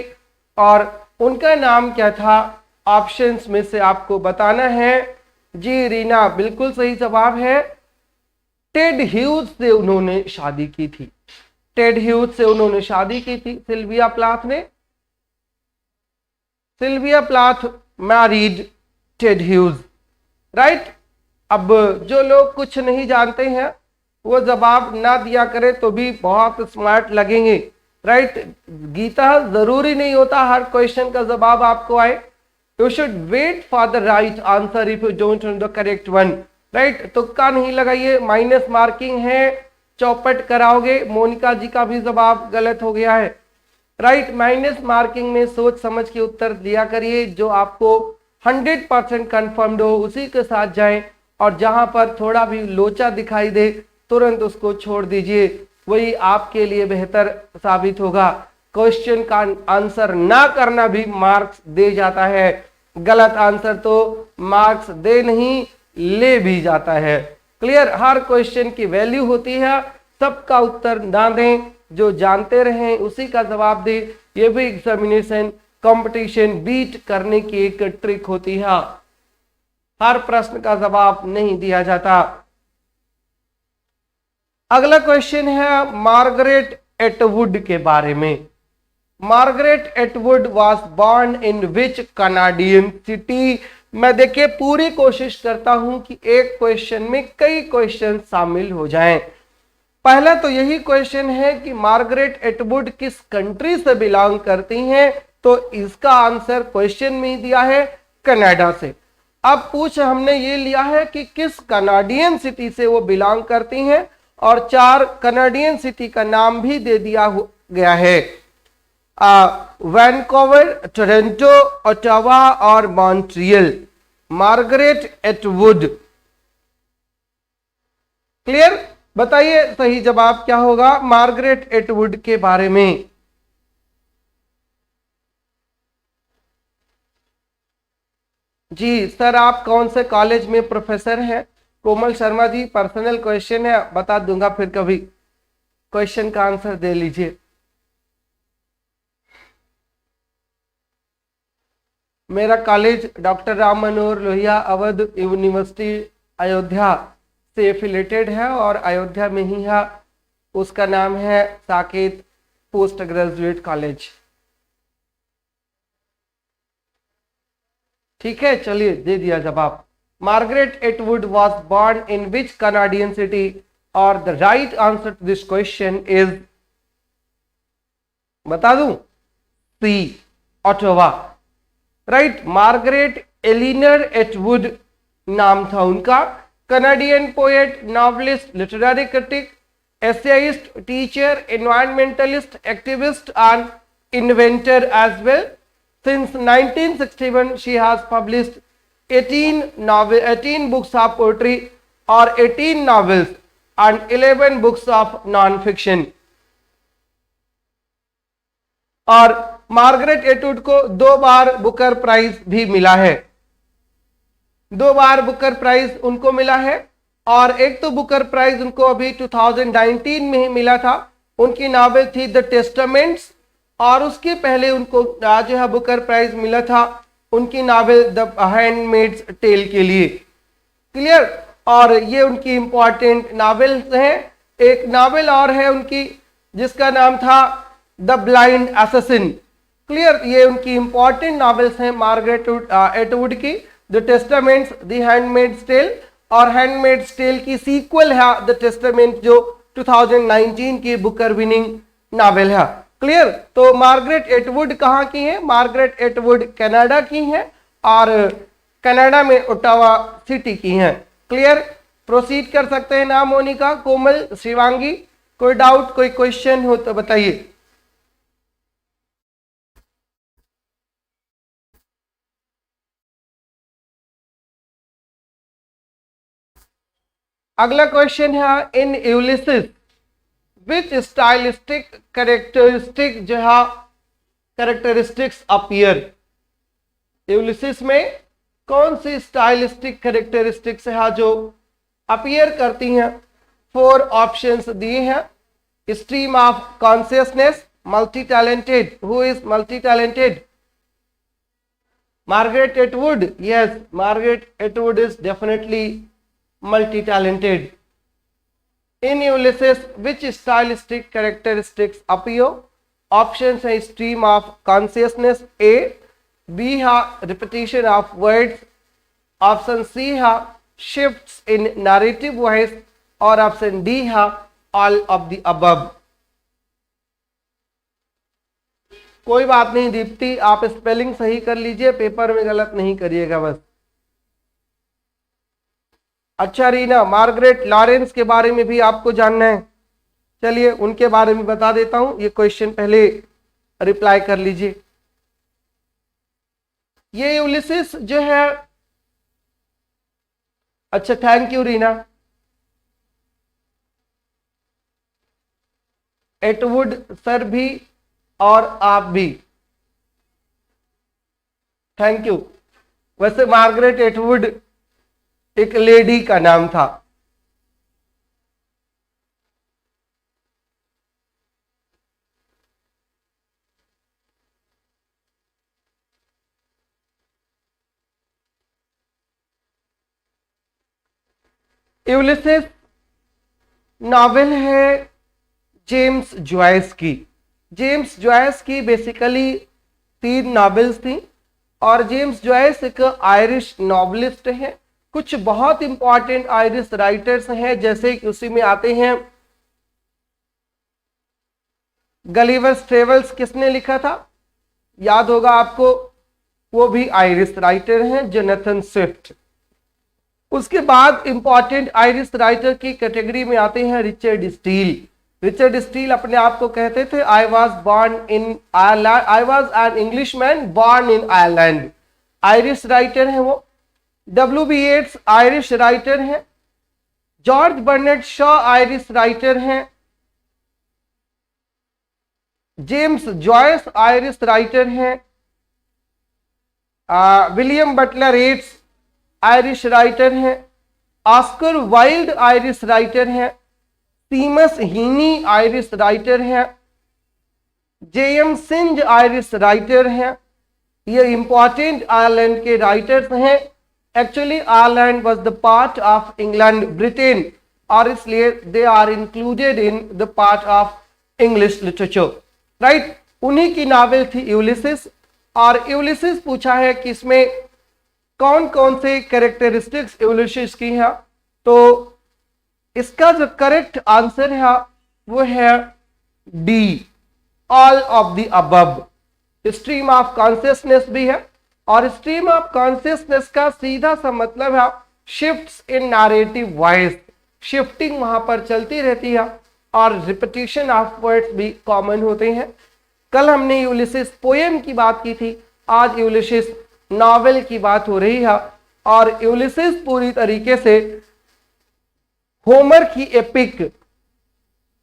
और उनका नाम क्या था? ऑप्शंस में से आपको बताना है। जी रीना, बिल्कुल सही जवाब है। टेड ह्यूज से उन्होंने शादी की थी। टेड ह्यूज से उन्होंने शादी की थी सिल्विया प्लाथ ने। Sylvia Plath married Ted Hughes, right. अब जो लोग कुछ नहीं जानते हैं वो जवाब ना दिया करे तो भी बहुत स्मार्ट लगेंगे, राइट। गीता, जरूरी नहीं होता हर क्वेश्चन का जवाब आपको आए। You should wait for the right answer if you don't know the correct one, right. तुक्का नहीं लगाइए, माइनस मार्किंग है, चौपट कराओगे। मोनिका जी का भी जवाब गलत हो गया है, राइट। माइनस मार्किंग में सोच समझ के उत्तर दिया करिए, जो आपको 100% कंफर्म्ड हो उसी के साथ जाएं, और जहां पर थोड़ा भी लोचा दिखाई दे तुरंत उसको छोड़ दीजिए, वही आपके लिए बेहतर साबित होगा। क्वेश्चन का आंसर ना करना भी मार्क्स दे जाता है, गलत आंसर तो मार्क्स दे नहीं ले भी जाता है। क्लियर, हर क्वेश्चन की वैल्यू होती है, सबका उत्तर ना दें, जो जानते रहें उसी का जवाब दें। ये भी एग्जामिनेशन कंपटीशन बीट करने की एक ट्रिक होती है, हर प्रश्न का जवाब नहीं दिया जाता। अगला क्वेश्चन है मार्गरेट एटवुड के बारे में। Margaret Atwood was born in which Canadian city. मैं देखिए पूरी कोशिश करता हूं कि एक क्वेश्चन में कई क्वेश्चन शामिल हो जाएं। पहला तो यही क्वेश्चन है कि मार्गरेट एटवुड किस कंट्री से बिलोंग करती हैं, तो इसका आंसर क्वेश्चन में ही दिया है, कनाडा से। अब पूछ हमने ये लिया है कि किस कनाडियन सिटी से वो बिलोंग करती हैं, और 4 कनाडियन सिटी का नाम भी दे दिया गया है, वैनकूवर, टोरंटो, ओटावा और मॉन्ट्रियल। Margaret Atwood, clear. बताइए सही जवाब क्या होगा मार्गरेट एटवुड के बारे में। जी सर, आप कौन से कॉलेज में प्रोफेसर हैं? कोमल शर्मा जी, पर्सनल क्वेश्चन है, बता दूंगा फिर कभी, क्वेश्चन का आंसर दे लीजिए। मेरा college doctor Ram Manohar Lohia Awadh university Ayodhya से एफिलेटेड है, और अयोध्या में ही है, उसका नाम है साकेत पोस्ट ग्रेजुएट कॉलेज। ठीक है, चलिए दे दिया जवाब। Margaret Atwood was born in which Canadian city, और the right answer to this question is, बता दूं, C, Ottawa, right. Margaret Eleanor Atwood नाम था उनका। Canadian poet, novelist, literary critic, essayist, teacher, environmentalist, activist and inventor as well. Since 1961, she has published 18 books of poetry or 18 novels and 11 books of non-fiction. और मार्गरेट एटवुड को 2 बार बुकर प्राइज भी मिला है, 2 बार बुकर प्राइज उनको मिला है, और एक तो बुकर प्राइज उनको अभी 2019 में ही मिला था। उनकी नॉवेल थी द टेस्टामेंट्स, और उसके पहले उनको जो है बुकर प्राइज मिला था उनकी नॉवेल द हैंडमेड्स टेल के लिए। क्लियर, और ये उनकी इंपॉर्टेंट नॉवेल्स हैं। एक नॉवेल और है उनकी जिसका नाम था द ब्लाइंड असैसिन। क्लियर, ये उनकी इंपॉर्टेंट नॉवेल्स हैं मार्गरेट एटवुड की, द टेस्टामेंट्स, द हैंडमेड्स टेल, और हैंडमेड्स टेल की सीक्वल है द टेस्टामेंट, जो 2019 की बुकर विनिंग नॉवेल है। क्लियर, तो मार्गरेट एटवुड कहाँ की है? मार्गरेट एटवुड कनाडा की हैं, और कनाडा में ओटावा सिटी की हैं। क्लियर, प्रोसीड कर सकते हैं ना मोनिका, कोमल, शिवांगी? कोई डाउट, कोई क्वेश्चन हो तो बताइए। अगला क्वेश्चन है, इन यूलिसिस विच स्टाइलिस्टिक कैरेक्टरिस्टिक जो है कैरेक्टरिस्टिक्स अपीयर। यूलिसिस में कौन सी स्टाइलिस्टिक कैरेक्टरिस्टिक्स है जो अपीयर करती हैं? 4 ऑप्शंस दिए हैं, stream of consciousness, multi talented, who is multi talented, Margaret Atwood, yes, Margaret Atwood is definitely multi-talented. In Ulysses, which stylistic characteristics appear? Options है stream of consciousness A, B है repetition of words, option C है shifts in narrative voice और option D है all of the above. कोई बात नहीं दीप्ति, आप स्पेलिंग सही कर लीजिए, पेपर में गलत नहीं करिएगा बस। अच्छा रीना, मार्गरेट लॉरेंस के बारे में भी आपको जानना है, चलिए उनके बारे में बता देता हूं। ये क्वेश्चन पहले रिप्लाई कर लीजिए। ये यूलिसिस जो है, अच्छा thank you Reena. Atwood sir भी और आप भी, थैंक यू। वैसे मार्गरेट एटवुड एक लेडी का नाम था। यूलिसिस नॉवेल है जेम्स जॉयस की। जेम्स जॉयस की बेसिकली 3 नॉवेल्स थी और जेम्स जॉयस एक आयरिश नॉवलिस्ट है। कुछ बहुत इंपॉर्टेंट आयरिश राइटर्स हैं, जैसे कि उसी में आते हैं गलीवर्स ट्रेवल्स, किसने लिखा था याद होगा आपको, वो भी आयरिश राइटर हैं, जोनाथन स्विफ्ट। उसके बाद इंपॉर्टेंट आयरिश राइटर की कैटेगरी में आते हैं रिचर्ड स्टील। रिचर्ड स्टील अपने आप को कहते थे I was born in Ireland, I was an English man born in Ireland. Irish writer हैं वो। W.B. येट्स आयरिश राइटर हैं। George Bernard Shaw Irish writer हैं। जेम्स जॉयस आयरिश राइटर हैं। William Butler Yeats Irish writer हैं। ऑस्कर वाइल्ड आयरिश राइटर हैं। सीमस हीनी आयरिश राइटर हैं। J.M. सिंज आयरिश राइटर हैं। ये इंपॉर्टेंट आयरलैंड के राइटर्स हैं। Actually Ireland was the part of England, Britain, और इसलिए they are included in the part of English literature, right. उन्हीं की नावल थी यूलिसिस। और यूलिसिस पूछा है कि इसमें कौन कौन से कैरेक्टरिस्टिक्स यूलिसिस की है, तो इसका जो करेक्ट आंसर है वो है D, all of the above. Stream of consciousness भी है, और स्ट्रीम ऑफ कॉन्शियसनेस का सीधा सा मतलब है शिफ्ट्स इन नैरेटिव वॉइस। शिफ्टिंग वहां पर चलती रहती है और रिपीटिशन ऑफ वर्ड्स भी कॉमन होते हैं। कल हमने यूलिसिस पोएम की बात की थी, आज यूलिसिस नॉवेल की बात हो रही है। और यूलिसिस पूरी तरीके से होमर की एपिक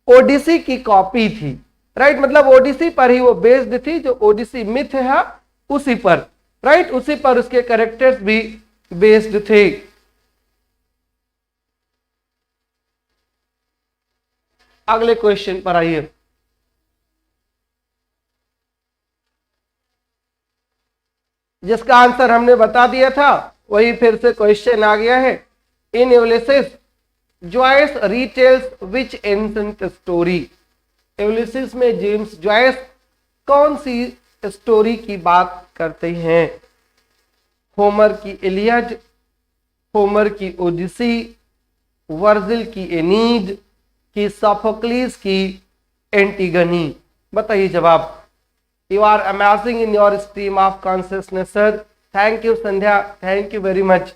ओडिसी की कॉपी थी, राइट। मतलब ओडिसी पर ही वो बेस्ड थी, जो ओडिसी मिथ है उसी पर, राइट, उसी पर उसके कैरेक्टर्स भी बेस्ड थे। अगले क्वेश्चन पर आइए। जिसका आंसर हमने बता दिया था वही फिर से क्वेश्चन आ गया है। इन यूलिसिस जॉयस रिटेल्स विच एंसेंट स्टोरी। यूलिसिस में जेम्स जॉयस कौन सी स्टोरी की बात करते हैं? होमर की इलियड, होमर की ओडिसी, वर्जिल की एनीड, की सोफोक्लिस की एंटीगनी? बताइए जवाब। You are amazing in your stream of consciousness sir. Thank you Sandhya, thank you very much.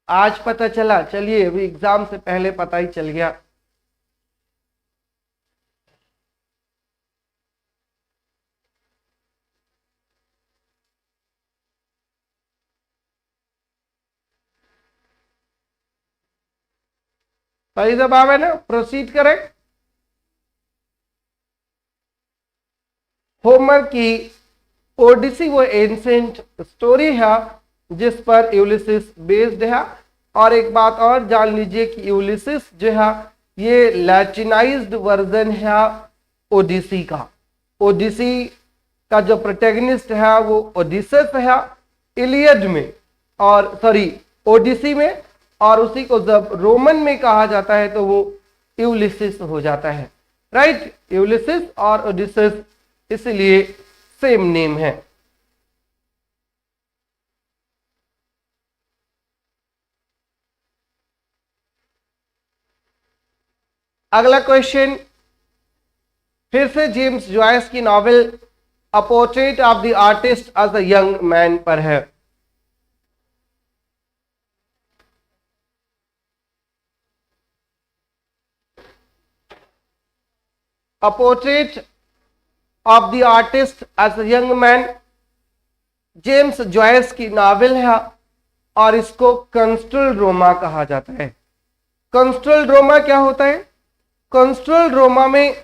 आज पता चला, चलिए अभी एग्जाम से पहले पता ही चल गया। सही जवाब है ना, प्रोसीड करें। होमर की ओडिसी वो एंसेंट स्टोरी है जिस पर यूलिसिस बेस्ड है। और एक बात और जान लीजिए कि यूलिसिस जो है ये लैटिनाइज्ड वर्जन है ओडिसी का। ओडिसी का जो प्रोटैगनिस्ट है वो ओडिसस है इलियड में, और सॉरी ओडिसी में, और उसी को जब रोमन में कहा जाता है तो वो यूलिसिस हो जाता है। राइट, यूलिसिस और ओडिसस इसलिए सेम नेम है। अगला क्वेश्चन फिर से जेम्स जॉयस की novel a portrait of the artist as a young man पर है। A portrait of the artist as a young man James Joyce की नॉवेल है और इसको कंस्ट्रल ड्रामा कहा जाता है। कंस्ट्रल ड्रामा क्या होता है? कंस्ट्रल ड्रामा में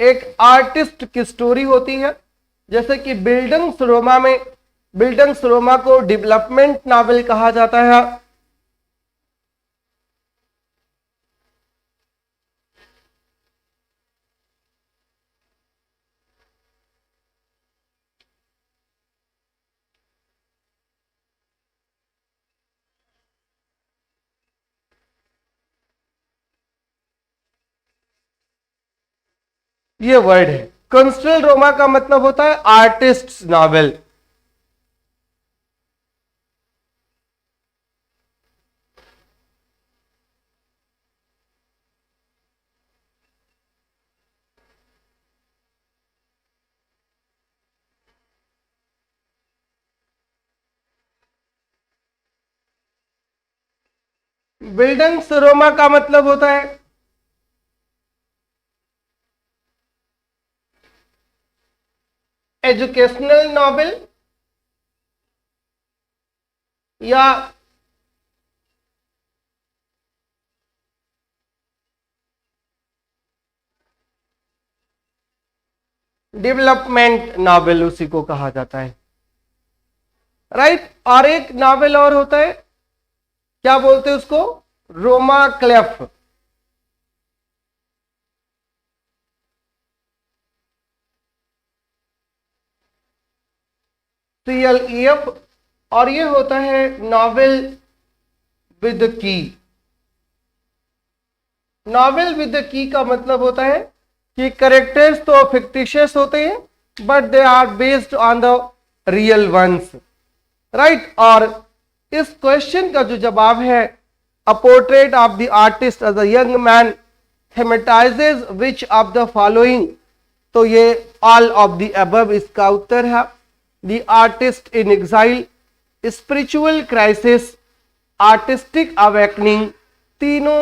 एक आर्टिस्ट की स्टोरी होती है, जैसे कि बिल्डिंग्स रोमा में, बिल्डिंग्स रोमा को डेवलपमेंट नॉवेल कहा जाता है। ये वर्ड है, कंस्ट्रल ड्रामा का मतलब होता है आर्टिस्ट नॉवेल। बिल्डिंग्स रोमा का मतलब होता है एजुकेशनल नॉवेल या डेवलपमेंट नॉवेल, उसी को कहा जाता है। राइट, और एक नॉवेल और होता है, क्या बोलते हैं उसको? रोमा क्लेफ। CLEF, और ये होता है नॉवेल विद की। नॉवेल विद की का मतलब होता है कि करेक्टर्स तो फिक्टिशियस होते हैं but they are based on the real ones. Right, और इस क्वेश्चन का जो जवाब है a portrait of the artist as a young man thematises which of the following, तो ये ऑल ऑफ द अबव इसका उत्तर है। The artist in exile, spiritual crisis, artistic awakening, तीनों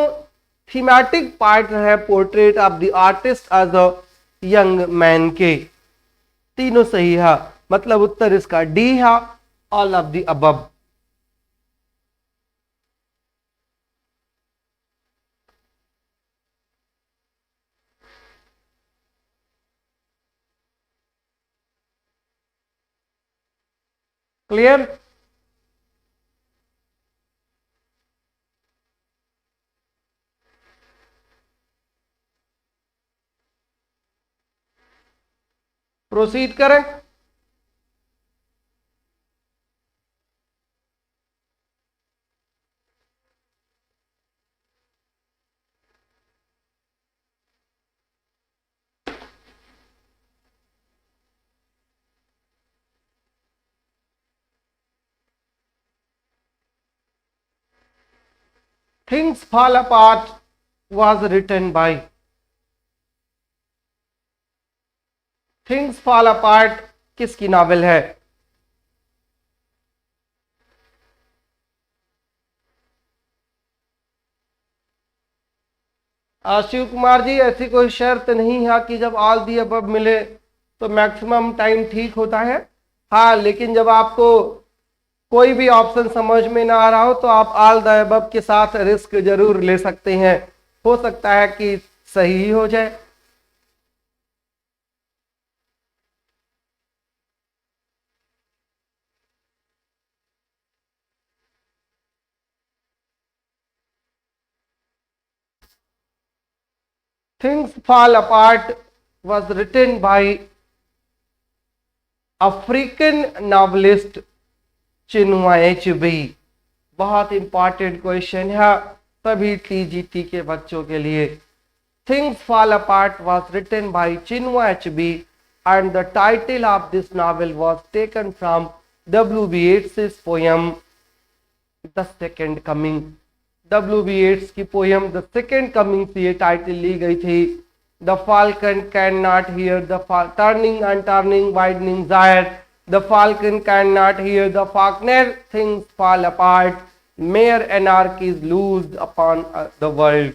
थीमेटिक पार्ट है portrait of the artist as a young man के। तीनों सही है, मतलब उत्तर इसका डी है, all of the above. Clear? Proceed करें। Things fall apart was written by, things fall apart किसकी नॉवेल है? शिव कुमार जी, ऐसी कोई शर्त नहीं है कि जब ऑल दी अबव मिले तो मैक्सिमम टाइम ठीक होता है। हाँ, लेकिन जब आपको कोई भी ऑप्शन समझ में ना आ रहा हो तो आप ऑल द अबव के साथ रिस्क जरूर ले सकते हैं, हो सकता है कि सही ही हो जाए। Things fall apart was written by African novelist Chinua HB. बहुत इंपॉर्टेंट क्वेश्चन है सभी टीजीटी के बच्चों के लिए। Things fall apart was written by Chinua Achebe and the title of this novel was taken from W.B. Yeats's poem The Second Coming। W.B. Yeats की पोयम द सेकेंड कमिंग से ये टाइटल ली गई थी। The falcon can not hear the turning and turning widening gyre, the falcon can not hear the falconer, things fall apart, mere anarchy is loosed upon the world.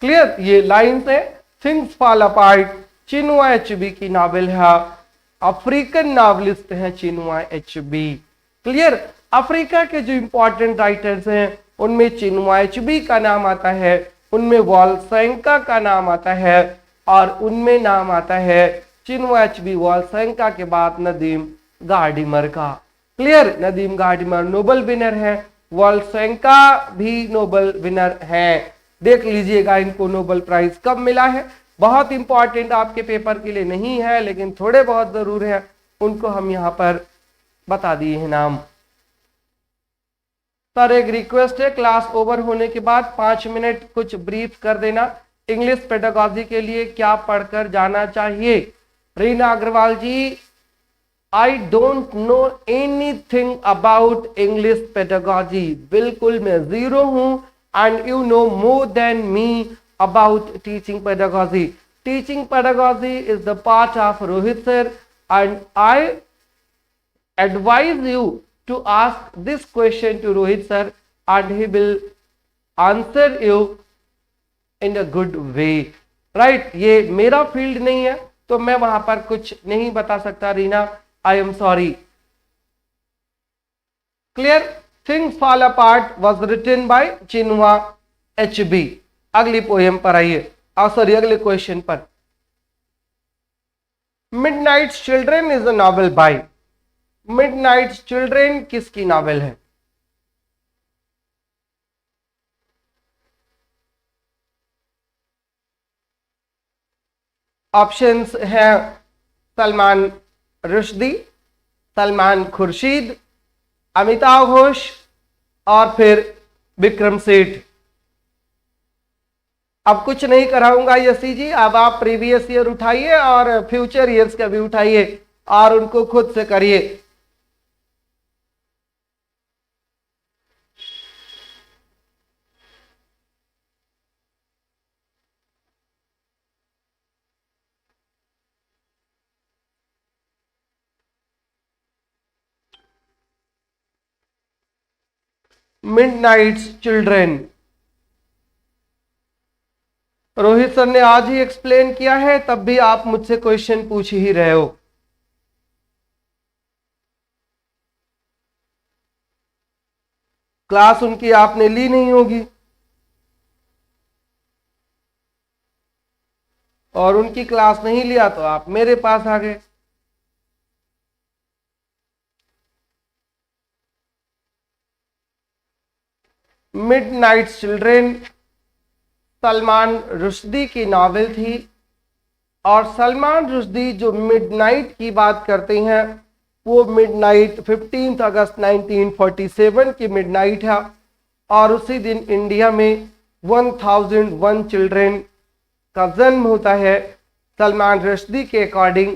Clear, ये लाइन्स है things fall apart, Chinua Achebe की नॉवेल है। अफ्रीकन नॉवलिस्ट हैं चिनुआ एचबी। क्लियर, अफ्रीका के जो इंपॉर्टेंट राइटर्स हैं उनमें चिनुआ एचबी का नाम आता है, उनमें वॉलसेंका का नाम आता है और उनमें नाम आता है चिनुआ एचबी वॉलसेंका के बाद नदीम गार्डिमर का। क्लियर, नदीम गार्डिमर नोबेल विनर है, वॉलसेंका भी नोबेल विनर है। देख लीजिएगा इनको नोबेल प्राइज कब मिला है। बहुत इंपॉर्टेंट, आपके पेपर के लिए नहीं है लेकिन थोड़े बहुत जरूर है, उनको हम यहाँ पर बता दिए हैं नाम। सर एक रिक्वेस्ट है, क्लास ओवर होने के बाद 5 मिनट कुछ ब्रीफ कर देना। इंग्लिश पेडागॉजी के लिए क्या पढ़कर जाना चाहिए? Reena Agarwal ji, I don't know anything about English pedagogy. बिल्कुल मैं जीरो हूं and you know more than me about teaching pedagogy. Teaching pedagogy is the part of Rohit sir and I advise you to ask this question to Rohit sir and he will answer you in a good way, right? ये मेरा फील्ड नहीं है तो मैं वहां पर कुछ नहीं बता सकता Reena, I am sorry. Clear, things fall apart was written by Chinua Achebe. अगली पोएम पर आइए, सॉरी अगले क्वेश्चन पर। Midnight children is a novel by, midnight children किसकी नॉवेल है? ऑप्शंस हैं सलमान रुश्दी, सलमान खुर्शीद, अमिताभ घोष और फिर विक्रम सेठ। अब कुछ नहीं कराऊंगा यसी जी, अब आप प्रीवियस ईयर उठाइए और फ्यूचर ईयर्स का भी उठाइए और उनको खुद से करिए। मिडनाइट्स चिल्ड्रन, रोहित सर ने आज ही एक्सप्लेन किया है, तब भी आप मुझसे क्वेश्चन पूछ ही रहे हो। क्लास उनकी आपने ली नहीं होगी और उनकी क्लास नहीं लिया तो आप मेरे पास आ गए। मिडनाइट चिल्ड्रन सलमान रुश्दी की नॉवेल थी और सलमान रुश्दी जो मिडनाइट की बात करते हैं वो मिडनाइट 15 अगस्त 1947 की मिडनाइट है और उसी दिन इंडिया में 1001 चिल्ड्रन का जन्म होता है सलमान रुश्दी के अकॉर्डिंग,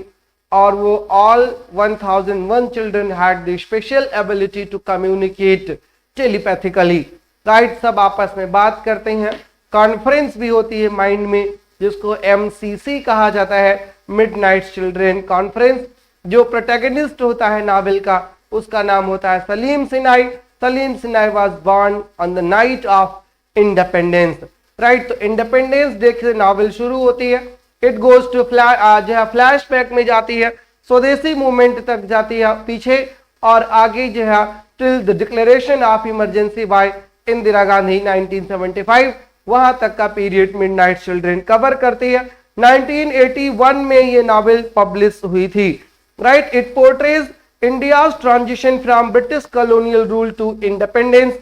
और वो all 1001 children had the special ability to communicate telepathically, right? सब आपस में बात करते हैं, कॉन्फ्रेंस भी होती है माइंड में जिसको MCC कहा जाता है, मिडनाइट चिल्ड्रन कॉन्फ्रेंस। जो प्रोटैगनिस्ट होता है नावल का उसका नाम होता है Saleem Sinai. Saleem Sinai was born on the night of independence, right? तो इंडिपेंडेंस डे से नावल शुरू होती है, इट गोज टू फ्लैशबैक में जाती है, स्वदेशी मूवमेंट तक जाती है पीछे और आगे जो है till the declaration of emergency by Indira Gandhi 1975, वहां तक का पीरियड मिडनाइट चिल्ड्रन कवर करती है। 1981 में ये नॉवेल पब्लिश हुई थी, right? It portrays India's transition from British colonial rule to independence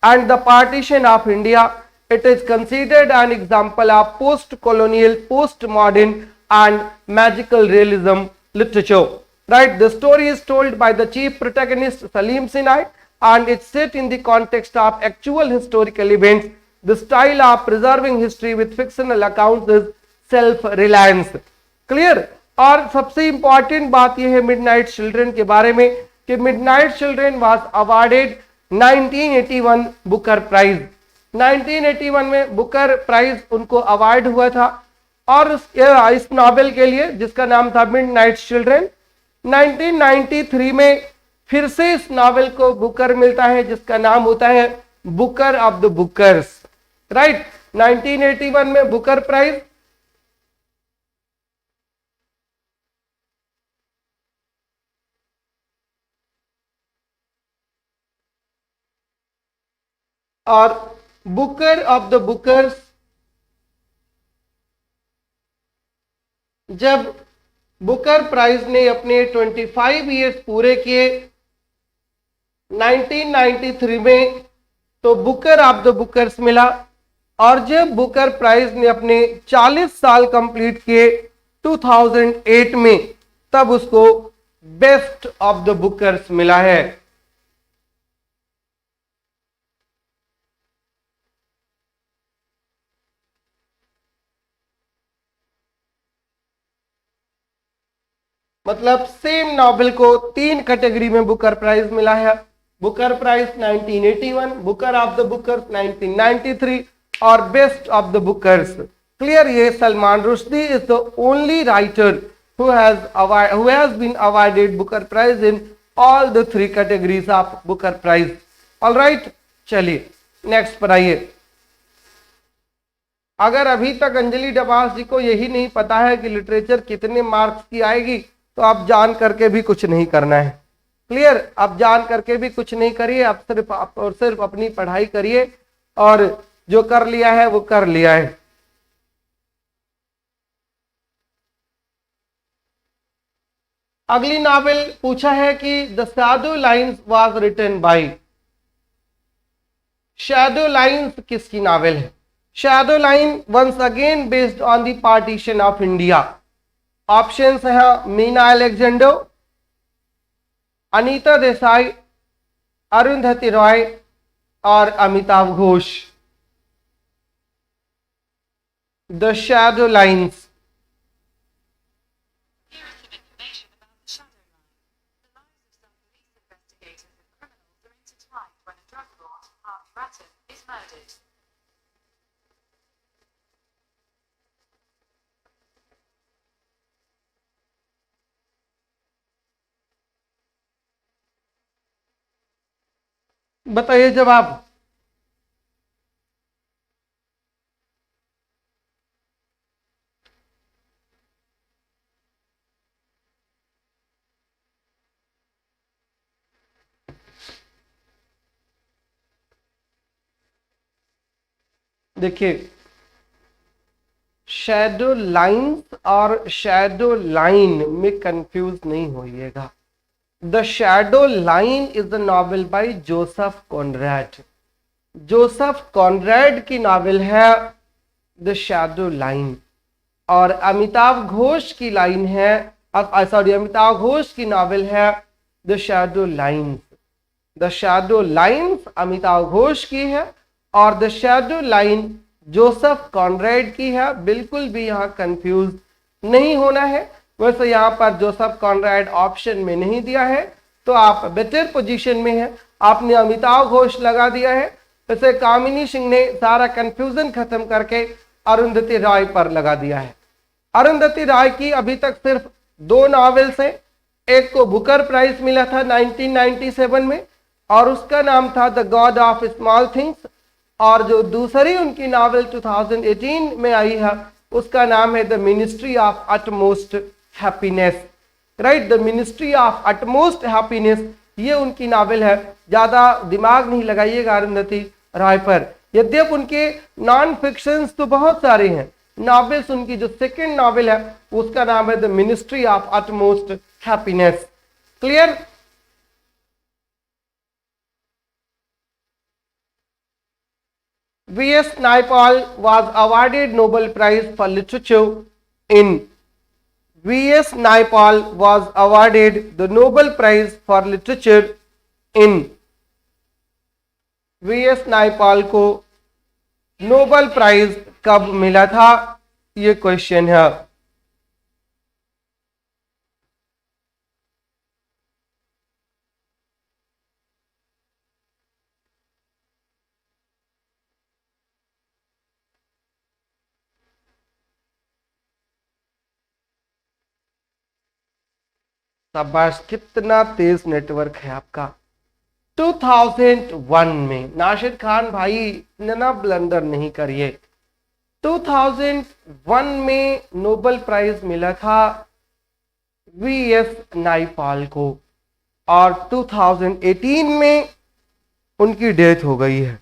and the partition of India. It is considered an example of post-colonial, post-modern and magical realism literature. Right, the story is told by the chief protagonist Salim Sinai and it's set in the context of actual historical events. The style of preserving history with fictional accounts is self-reliance. Clear? और सबसे इंपॉर्टेंट बात यह है मिडनाइट चिल्ड्रन के बारे में कि midnight children was awarded 1981 Booker prize. 1981 में बुकर प्राइज उनको अवार्ड हुआ था और इस नॉवेल के लिए जिसका नाम था मिडनाइट चिल्ड्रन। 1993 में फिर से इस नॉवेल को बुकर मिलता है जिसका नाम होता है Booker of the Booker's. Right, 1981 में बुकर प्राइज, और बुकर ऑफ द बुकर्स जब बुकर प्राइज ने अपने 25 इयर्स पूरे किए 1993 में तो बुकर ऑफ द बुकर्स मिला। और जब बुकर प्राइज ने अपने 40 साल कंप्लीट किए 2008 में तब उसको बेस्ट ऑफ द बुकर्स मिला है। मतलब सेम नॉवेल को 3 कैटेगरी में बुकर प्राइज मिला है। Booker prize 1981, Booker of the Bookers 1993 और best of the Bookers. Clear? ये Salman Rushdie is the only writer who has been awarded Booker Prize in all the 3 categories of Booker Prize. All right, चलिए नेक्स्ट पर आइए। अगर अभी तक अंजलि डबास जी को यही नहीं पता है कि लिटरेचर कितने मार्क्स की आएगी तो आप जान करके भी कुछ नहीं करना है। क्लियर? आप जान करके भी कुछ नहीं करिए, आप सिर्फ अपनी पढ़ाई करिए और जो कर लिया है वो कर लिया है। अगली नॉवेल पूछा है कि the shadow lines was written by. Shadow lines किसकी नॉवेल है? Shadow line once again based on the partition of India. Options हैं मीना अलेक्जेंडर, अनीता देसाई, अरुंधति रॉय और Amitabh Ghosh. The shadow lines. Here is some information about the shadow line. The lives of some police investigators and criminals are intertwined when a drug lord, Art Bratton, is murdered. बताइए जवाब। देखिए, शैडो लाइन्स और शैडो लाइन में कंफ्यूज नहीं होइएगा। The shadow line is the novel by Joseph Conrad. Joseph Conrad की नॉवेल है द शैडो लाइन और अमिताभ घोष की लाइन है, अमिताभ घोष की नॉवेल है the shadow lines. The shadow lines Amitabh Ghosh की है और the shadow line Joseph Conrad की है। बिल्कुल भी यहाँ कंफ्यूज नहीं होना है। वैसे यहाँ पर जोसेफ कॉनरैड ऑप्शन में नहीं दिया है तो आप बेटर पोजीशन में हैं, आपने अमिताभ घोष लगा दिया है। वैसे कामिनी सिंह ने सारा कंफ्यूजन खत्म करके अरुंधति रॉय पर लगा दिया है। अरुंधति रॉय की अभी तक सिर्फ 2 नॉवेल्स हैं। एक को बुकर प्राइज मिला था 1997 में और उसका नाम था the God of small things, और जो दूसरी उनकी नॉवेल 2018 में आई है उसका नाम है the ministry of utmost happiness. Right, the ministry of utmost happiness ये उनकी नॉवेल है। ज्यादा दिमाग नहीं लगाइएगा अरुंधति रॉय पर। यद्यप उनके नॉन फिक्शंस तो बहुत सारे हैं, नॉवेल्स उनकी जो सेकंड नॉवेल है उसका नाम है the ministry of utmost happiness. Clear? V.S. Naipaul was awarded Nobel Prize for Literature in V.S. Naipaul was awarded the Nobel Prize for Literature in। V.S. नाइपाल को नोबेल प्राइज कब मिला था, ये क्वेश्चन है। शाबाश, कितना तेज नेटवर्क है आपका। 2001 में, नाशिद खान भाई इतना ब्लंडर नहीं करिए, 2001 में नोबेल प्राइज मिला था V.S. नाइपाल को, और 2018 में उनकी डेथ हो गई है।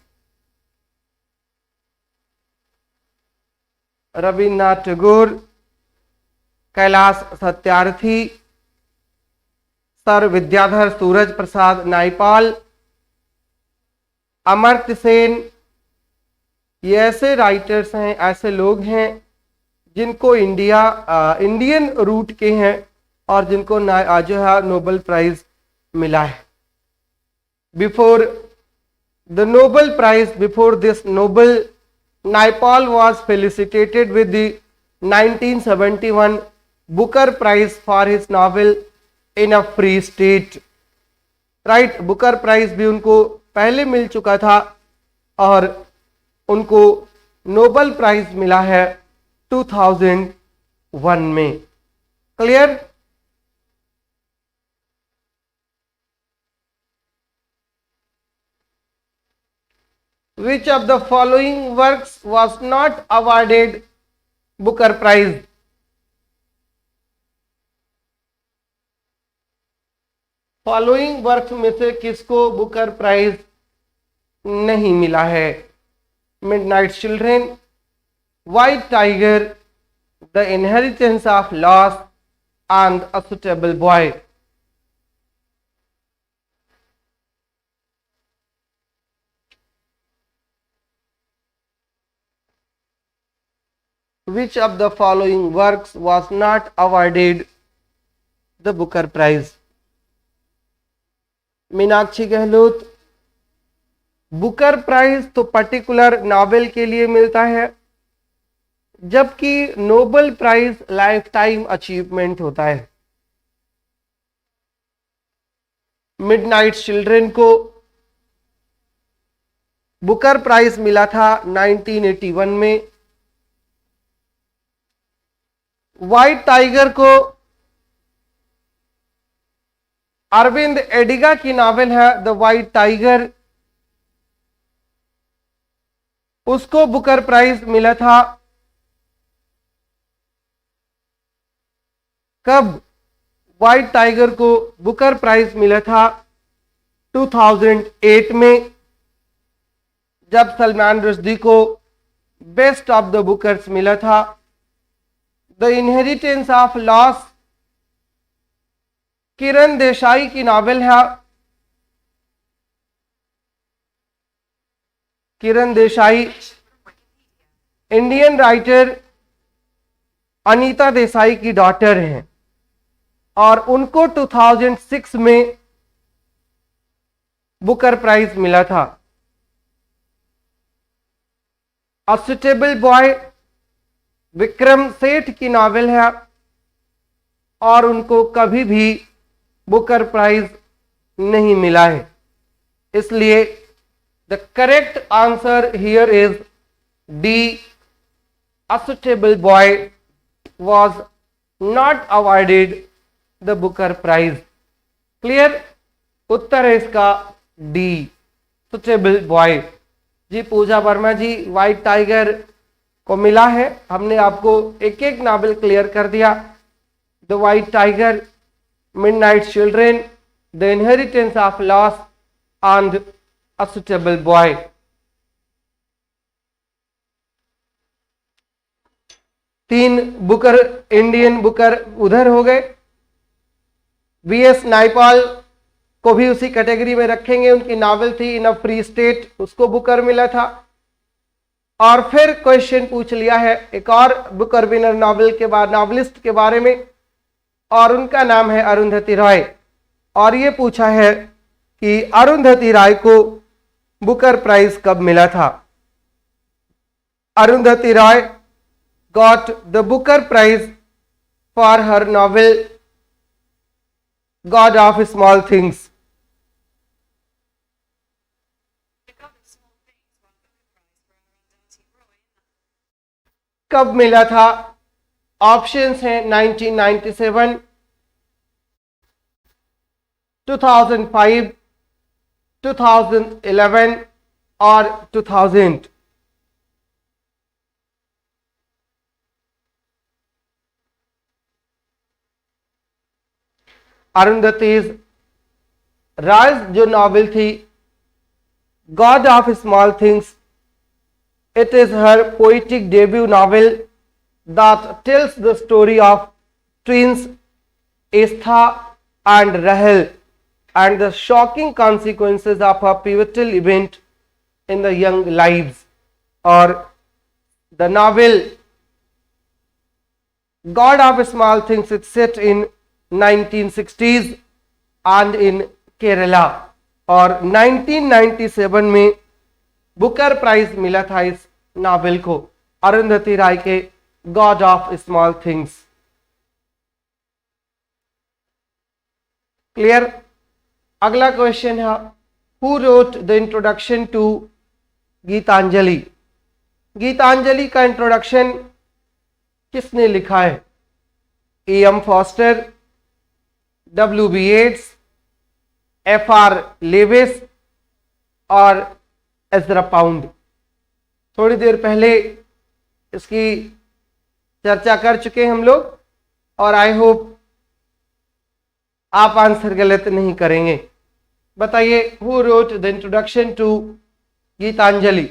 रविन्द्रनाथ टैगोर, कैलाश सत्यार्थी, सर विद्याधर सूरज प्रसाद नाइपाल, अमर्त्य सेन, ये ऐसे राइटर्स हैं, ऐसे लोग हैं जिनको इंडियन रूट के हैं और जिनको जो है नोबेल प्राइज मिला है। Before the Nobel prize, before this Nobel, Naipaul was felicitated with the 1971 Booker prize for his novel in a free state. Right, Booker prize भी उनको पहले मिल चुका था और उनको नोबेल प्राइज मिला है 2001 में। Clear? Which of the following works was not awarded Booker Prize? Following work में से किसको बुकर प्राइज नहीं मिला है? Midnight children, white tiger, the inheritance of loss and a suitable boy. Which of the following works was not awarded the Booker Prize? Meenakshi Gehlot, Booker prize तो पर्टिकुलर नॉवेल के लिए मिलता है, जबकि Nobel prize life time achievement होता है। मिडनाइट चिल्ड्रन को बुकर प्राइज मिला था 1981 में। व्हाइट टाइगर को अरविंद एडिगा की नॉवेल है द व्हाइट टाइगर, उसको बुकर प्राइज मिला था कब? व्हाइट टाइगर को बुकर प्राइज मिला था 2008 में, जब सलमान रुश्दी को बेस्ट ऑफ द बुकर्स मिला था। The inheritance of loss Kiran Desai की नॉवेल है। किरण देसाई इंडियन राइटर अनीता देसाई की डॉटर हैं और उनको 2006 में बुकर प्राइज मिला था। अ सुटेबल बॉय विक्रम सेठ की नॉवेल है और उनको कभी भी बुकर प्राइज नहीं मिला है। इसलिए the correct answer here is D, a suitable boy was not awarded the Booker prize. Clear? उत्तर है इसका डी, सुटेबल बॉय। जी पूजा वर्मा जी, व्हाइट टाइगर को मिला है, हमने आपको एक एक नॉवेल क्लियर कर दिया। The white tiger, midnight children, the inheritance of loss and a suitable boy. तीन बुकर, इंडियन बुकर उधर हो गए। V.S. नाइपाल को भी उसी कैटेगरी में रखेंगे, उनकी नॉवेल थी इन अ फ्री स्टेट, उसको बुकर मिला था। और फिर क्वेश्चन पूछ लिया है एक और बुकर विनर नॉवेल के बाद, नॉवेलिस्ट के बारे में, और उनका नाम है अरुंधति रॉय। और ये पूछा है कि अरुंधति रॉय को बुकर प्राइज कब मिला था। Arundhati Roy got the Booker Prize for her novel God of Small Things. The God of Small Things won the Booker Prize for Arundhati Roy. कब मिला था? ऑप्शंस हैं 1997, 2005, 2011 और 2000। अरुंधति राज जो नॉवेल थी God of small things, it is her poetic debut novel that tells the story of twins Estha and Rahel and the shocking consequences of a pivotal event in the young lives. Or the novel God of Small Things is set in 1960s and in Kerala। और 1997 में बुकर प्राइज मिला था इस नॉवेल को, अरुंधति राय के god of small things. Clear. अगला क्वेश्चन है who wrote the introduction to Gitanjali. Gitanjali का इंट्रोडक्शन किसने लिखा है? E.M. Forster, W.B. Yeats, F.R. Leavis और एज़रा पाउंड। थोड़ी देर पहले इसकी चर्चा कर चुके हैं हम लोग और आई होप आप आंसर गलत नहीं करेंगे। बताइए who wrote the introduction to Gitanjali.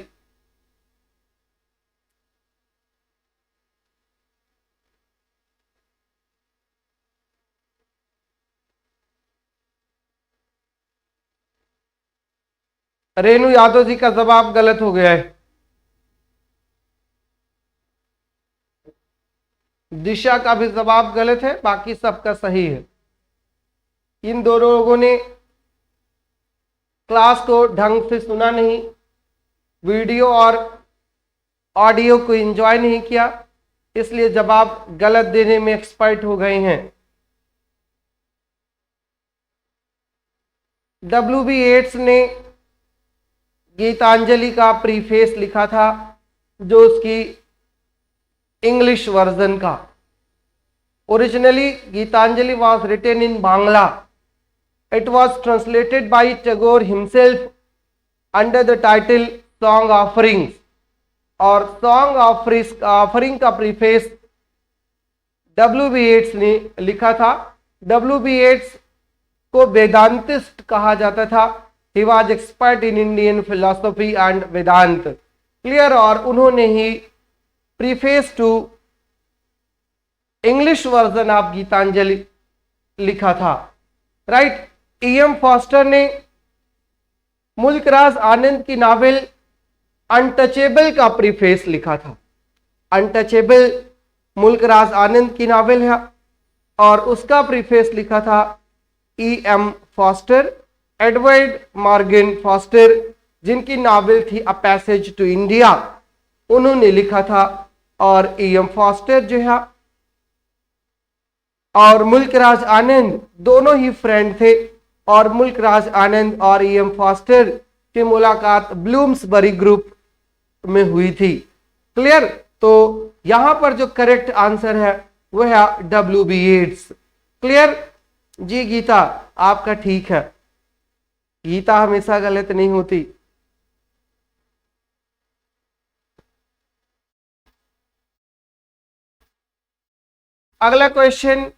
Renu Yadav ji का जवाब गलत हो गया है। दिशा का भी जवाब गलत है, बाकी सबका सही है। इन दोनों लोगों ने क्लास को ढंग से सुना नहीं, वीडियो और ऑडियो को एंजॉय नहीं किया, इसलिए जवाब गलत देने में एक्सपर्ट हो गए हैं। W.B. येट्स ने गीतांजलि का प्रीफेस लिखा था, जो उसकी इंग्लिश वर्जन का। Originally Gitanjali was written in Bangla. It was translated by Tagore himself under the title song offerings. और सॉन्ग ऑफरिंग का प्रीफेस W.B. येट्स ने लिखा था। W.B. येट्स को वेदांतिस्ट कहा जाता था। He was expert in Indian philosophy and Vedant. Clear. और उन्होंने ही preface to English version of Gitanjali लिखा था। राइट। E.M. फॉस्टर ने मुल्कराज आनंद की नावल अनटचेबल का प्रीफेस लिखा था। अनटचेबल मुल्कराज आनंद की नावल है और उसका प्रीफेस लिखा था E.M. Foster. Edward Morgan foster, जिनकी नावल थी अ पैसेज टू इंडिया, उन्होंने लिखा था। और E.M. फॉस्टर जो है और मुल्कराज आनंद दोनों ही फ्रेंड थे और मुल्कराज आनंद और E.M. फॉस्टर की मुलाकात ब्लूम्सबरी ग्रुप में हुई थी। क्लियर। तो यहां पर जो करेक्ट आंसर है वह है W.B. येट्स। क्लियर जी। गीता आपका ठीक है, गीता हमेशा गलत नहीं होती। अगला question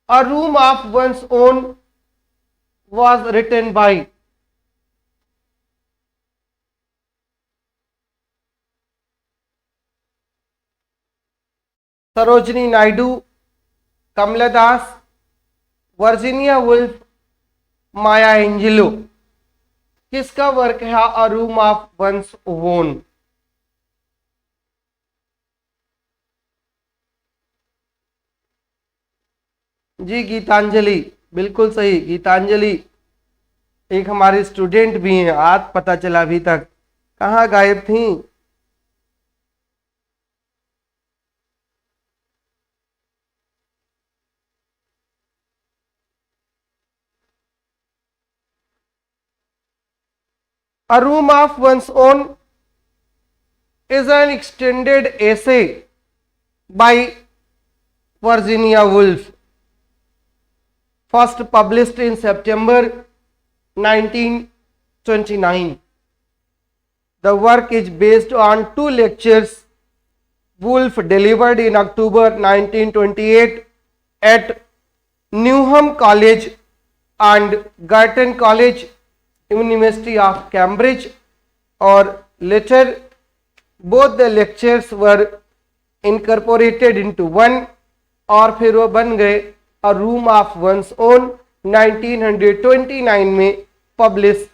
a room of one's own was written by. Sarojini Naidu, Kamala Das, Virginia Woolf, Maya Angelou. किसका वर्क है a room of one's own? जी गीतांजलि, बिल्कुल सही। गीतांजलि एक हमारे स्टूडेंट भी हैं, आज पता चला, अभी तक कहाँ गायब थी। A Room of One's Own is an extended essay by Virginia Woolf, first published in September 1929. The work is based on two lectures Woolf delivered in October 1928 at Newnham College and Girton College, University of Cambridge, or later both the lectures were incorporated into one, और फिर वो बन गए a room of one's own. 1929 में पब्लिश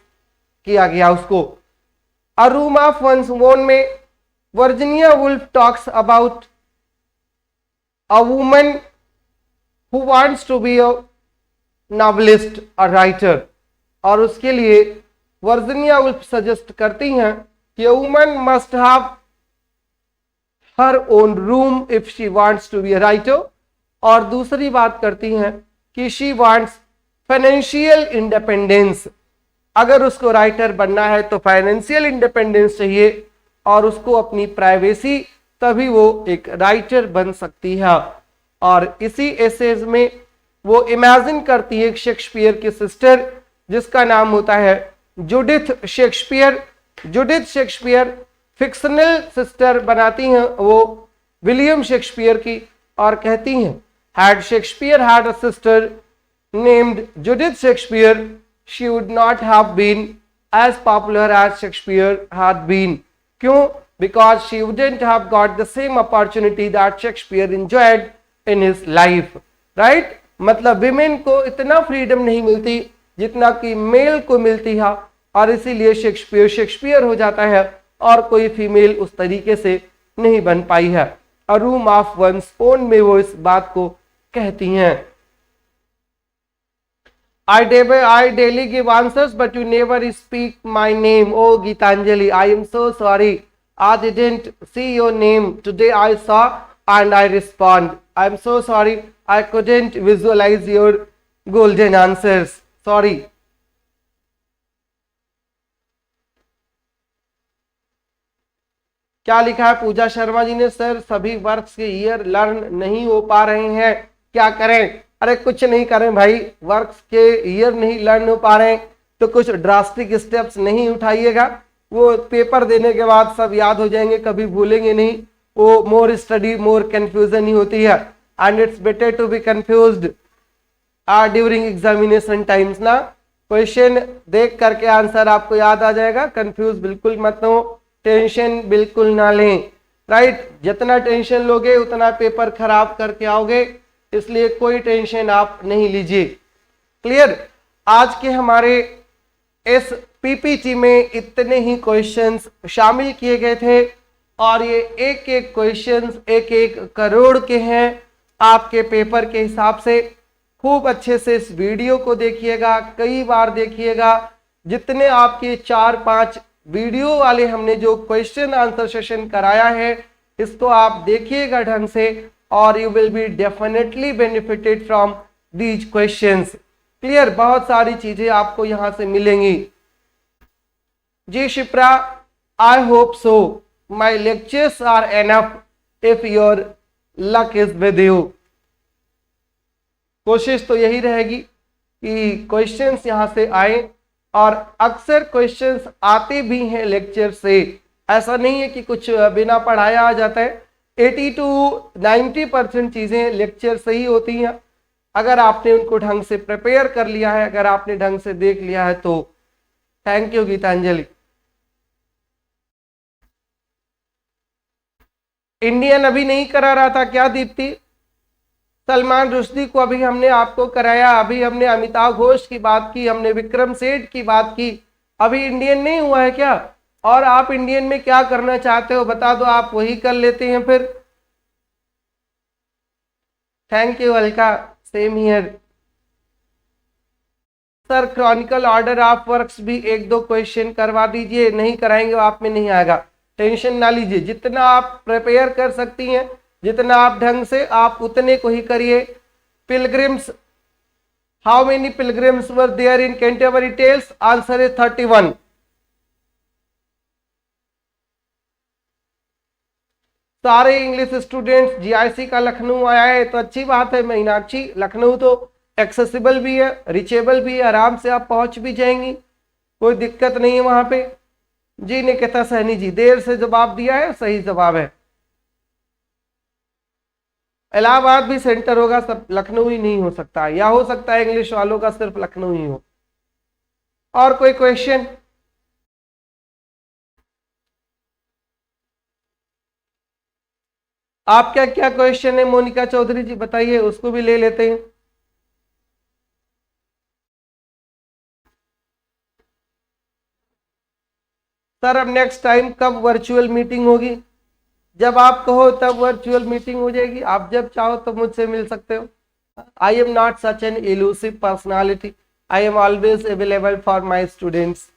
किया गया उसको। A room of one's own में Virginia Woolf talks about a woman who wants to be a novelist, a writer, और उसके लिए वर्जीनिया वुल्फ सजेस्ट करती हैं कि a woman must have her own room if she wants to be a writer, और दूसरी बात करती हैं कि शी वांट्स फाइनेंशियल इंडिपेंडेंस। अगर उसको राइटर बनना है तो फाइनेंशियल इंडिपेंडेंस चाहिए और उसको अपनी प्राइवेसी, तभी वो एक राइटर बन सकती है। और इसी एसेज में वो इमेजिन करती है शेक्सपियर की सिस्टर जिसका नाम होता है Judith Shakespeare. Judith Shakespeare fictional sister बनाती हैं वो विलियम शेक्सपियर की, और कहती हैं had Shakespeare had a sister named Judith Shakespeare, she would not have been as popular as Shakespeare had been. क्यों? Because she wouldn't have got the same opportunity that Shakespeare enjoyed in his life. Right? मतलब विमेन को इतना फ्रीडम नहीं मिलती जितना कि मेल को मिलती है, और इसीलिए शेक्सपियर हो जाता है और कोई फीमेल उस तरीके से नहीं बन पाई है। A room of one's own में वो इस बात को कहती हैं। I daily give answers but you never speak my name. Oh Gitanjali, I am so sorry. I didn't see your name. Today I saw and I respond. I am so sorry. I couldn't visualize your golden answers. Sorry. क्या लिखा है पूजा शर्मा जी ने? सर सभी वर्क्स के ईयर लर्न नहीं हो पा रहे हैं, क्या करें? अरे कुछ नहीं करें भाई, वर्क्स के ईयर नहीं लर्न हो पा रहे हैं तो कुछ ड्रास्टिक स्टेप्स नहीं उठाइएगा, वो पेपर देने के बाद सब याद हो जाएंगे, कभी भूलेंगे नहीं। वो मोर स्टडी मोर कंफ्यूजन ही होती है, and it's better to be confused during examination times ना। क्वेश्चन देख करके आंसर आपको याद आ जाएगा, कंफ्यूज बिल्कुल मत हो, टेंशन बिल्कुल ना लें। राइट, जितना टेंशन लोगे उतना पेपर खराब करके आओगे, इसलिए कोई टेंशन आप नहीं लीजिए। क्लियर? आज के हमारे इस पीपीटी में इतने ही क्वेश्चंस शामिल किए गए थे, और ये एक एक क्वेश्चंस 1-1 करोड़ के हैं आपके पेपर के हिसाब से। खूब अच्छे से इस वीडियो को देखिएगा, कई बार देखिएगा। जितने आपके 4-5 वीडियो वाले हमने जो क्वेश्चन आंसर सेशन कराया है, इसको आप देखिएगा ढंग से, और you will be definitely benefited from these questions. Clear? बहुत सारी चीजें आपको यहां से मिलेंगी। जी Shipra, I hope so my lectures are enough if your luck is with you. कोशिश तो यही रहेगी कि क्वेश्चंस यहां से आए, और अक्सर क्वेश्चंस आते भी हैं लेक्चर से, ऐसा नहीं है कि कुछ बिना पढ़ाया आ जाता है। 80 to 90% चीजें लेक्चर से ही होती हैं, अगर आपने उनको ढंग से प्रिपेयर कर लिया है, अगर आपने ढंग से देख लिया है तो। Thank you Geetanjali. इंडियन अभी नहीं करा रहा था क्या दीप्ति? सलमान रुश्दी को अभी हमने आपको कराया, अभी हमने अमिताभ घोष की बात की, हमने विक्रम सेठ की बात की, अभी इंडियन नहीं हुआ है क्या? और आप इंडियन में क्या करना चाहते हो बता दो, आप वही कर लेते हैं फिर। Thank you Alka. Same here. Sir Chronicle order of works भी एक दो क्वेश्चन करवा दीजिए, नहीं कराएंगे आप में नहीं आएगा, टेंशन ना लीजिए, जितना आप प्रिपेयर कर सकती हैं, जितना आप ढंग से आप उतने को ही करिए। Pilgrims, how many pilgrims were there in Canterbury tales? Answer is 31। सारे इंग्लिश स्टूडेंट्स जीआईसी का लखनऊ आया है तो अच्छी बात है मीनाक्षी, लखनऊ तो एक्सेसिबल भी है, रिचेबल भी है, आराम से आप पहुंच भी जाएंगी, कोई दिक्कत नहीं है वहां पे। जी निकिता सहनी जी, देर से जवाब दिया है, सही जवाब है। इलाहाबाद भी सेंटर होगा, सब लखनऊ ही नहीं हो सकता, या हो सकता है इंग्लिश वालों का सिर्फ लखनऊ ही हो। और कोई क्वेश्चन? आपका क्या क्वेश्चन है मोनिका चौधरी जी, बताइए, उसको भी ले लेते हैं। सर अब नेक्स्ट टाइम कब वर्चुअल मीटिंग होगी? जब आप कहो तब वर्चुअल मीटिंग हो जाएगी, आप जब चाहो तो मुझसे मिल सकते हो। I am not such an elusive personality, I am always available for my students.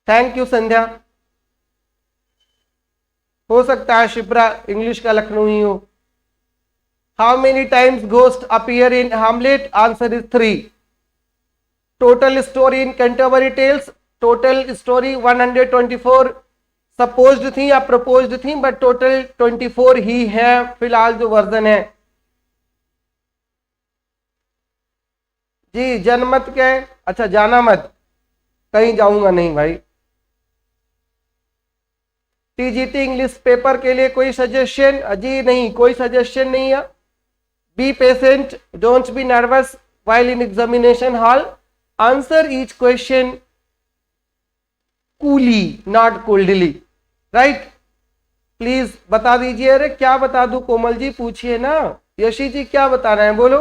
Thank you Sandhya. हो सकता है शिप्रा इंग्लिश का लखनऊ ही हो। How many times ghost appear in Hamlet? Answer is 3। Total story in Canterbury Tales, total story 124 supposed थी या प्रपोज्ड थी, बट टोटल 24 ही है फिलहाल जो वर्जन है। जी जनमत क्या है? अच्छा जाना मत, कहीं जाऊंगा नहीं भाई। टीजीटी इंग्लिश पेपर के लिए कोई सजेशन? जी नहीं, कोई सजेशन नहीं है। Be patient, don't be nervous while in examination hall, answer each question coolly not coldly, right? Please बता दीजिए। अरे क्या बता दूं कोमल जी, पूछिए ना। यशी जी क्या बता रहे हैं, बोलो।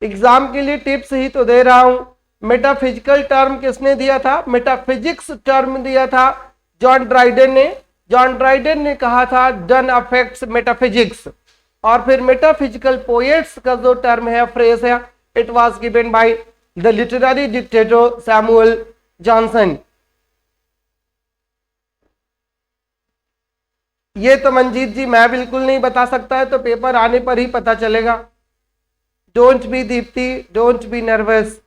एग्जाम के लिए टिप्स ही तो दे रहा हूं। मेटाफिजिकल टर्म किसने दिया था? मेटाफिजिक्स टर्म दिया था जॉन ड्राइडन ने। जॉन ड्राइडन ने कहा था डन अफेक्ट्स मेटाफिजिक्स, और फिर मेटाफिजिकल पोएट्स का जो टर्म है, फ्रेज है, it was given by the literary dictator Samuel Johnson. ये तो मंजीत जी मैं बिल्कुल नहीं बता सकता है, तो पेपर आने पर ही पता चलेगा। Don't be Deepti, don't be nervous.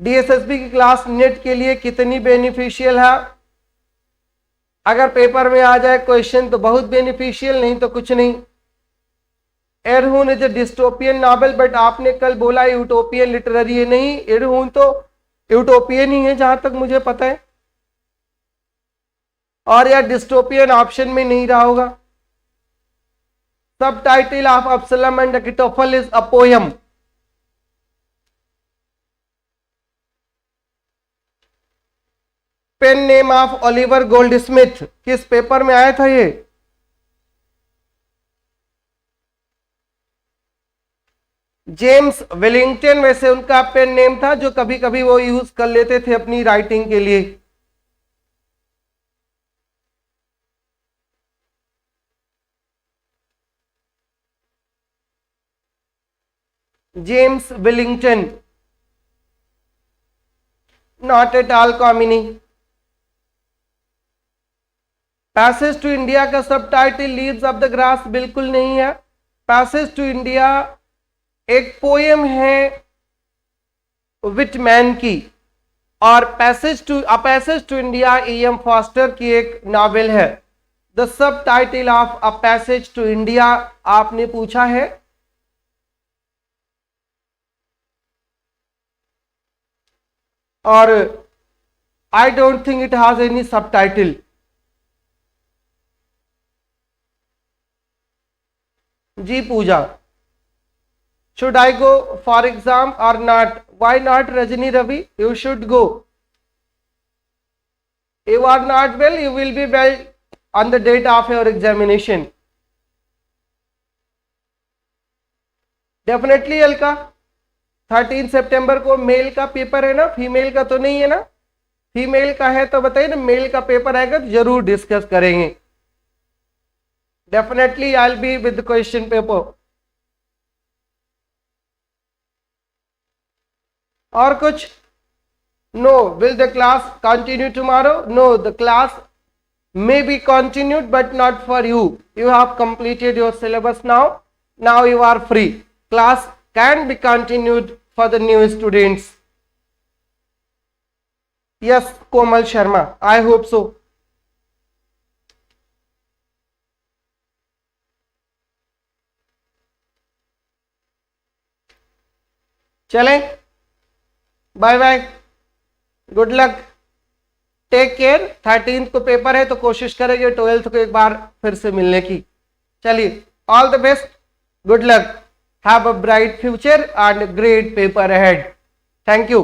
DSSB की क्लास नेट के लिए कितनी बेनिफिशियल है? अगर पेपर में आ जाए क्वेश्चन तो बहुत बेनिफिशियल, नहीं तो कुछ नहीं। Erewhon is a dystopian novel, but आपने कल बोला यूटोपियन लिटरेरी है, नहीं, एरहून तो यूटोपियन ही है जहां तक मुझे पता है, और या डिस्टोपियन ऑप्शन में नहीं रहा होगा। Subtitle of Absalom and Achitophel is a poem. Pen name of Oliver Goldsmith, किस पेपर में आया था ये? जेम्स वेलिंगटन वैसे उनका पेन नेम था, जो कभी कभी वो यूज कर लेते थे अपनी राइटिंग के लिए। James Wellington, not at all कॉमिनी। पैसेज टू इंडिया का subtitle Leaves of the Grass बिल्कुल नहीं है। पैसेज टू इंडिया एक पोएम है विटमैन की, और passage to India E.M. Foster की एक नॉवेल है। The subtitle of A Passage to India आपने पूछा है। और I don't think it has any subtitle. जी Pooja, should I go for exam or not? Why not, Rajni Ravi? You should go. You are not well, you will be well on the date of your examination. Definitely, Alka. 13 सितंबर को मेल का पेपर है ना, फीमेल का तो नहीं है ना? फीमेल का है तो बताइए ना, मेल का पेपर आएगा तो जरूर डिस्कस करेंगे। Definitely I will be with question paper. और कुछ? No. Will the class continue tomorrow? No, the class may be continued but not for you. You have completed your syllabus now. Now you are free. Class can be continued for the new students. Yes, Komal Sharma, I hope so. चलें, bye bye, good luck, take care. 13th को पेपर है तो कोशिश करेंगे 12th को एक बार फिर से मिलने की। चलिए, all the best, good luck, have a bright future and great paper ahead. Thank you.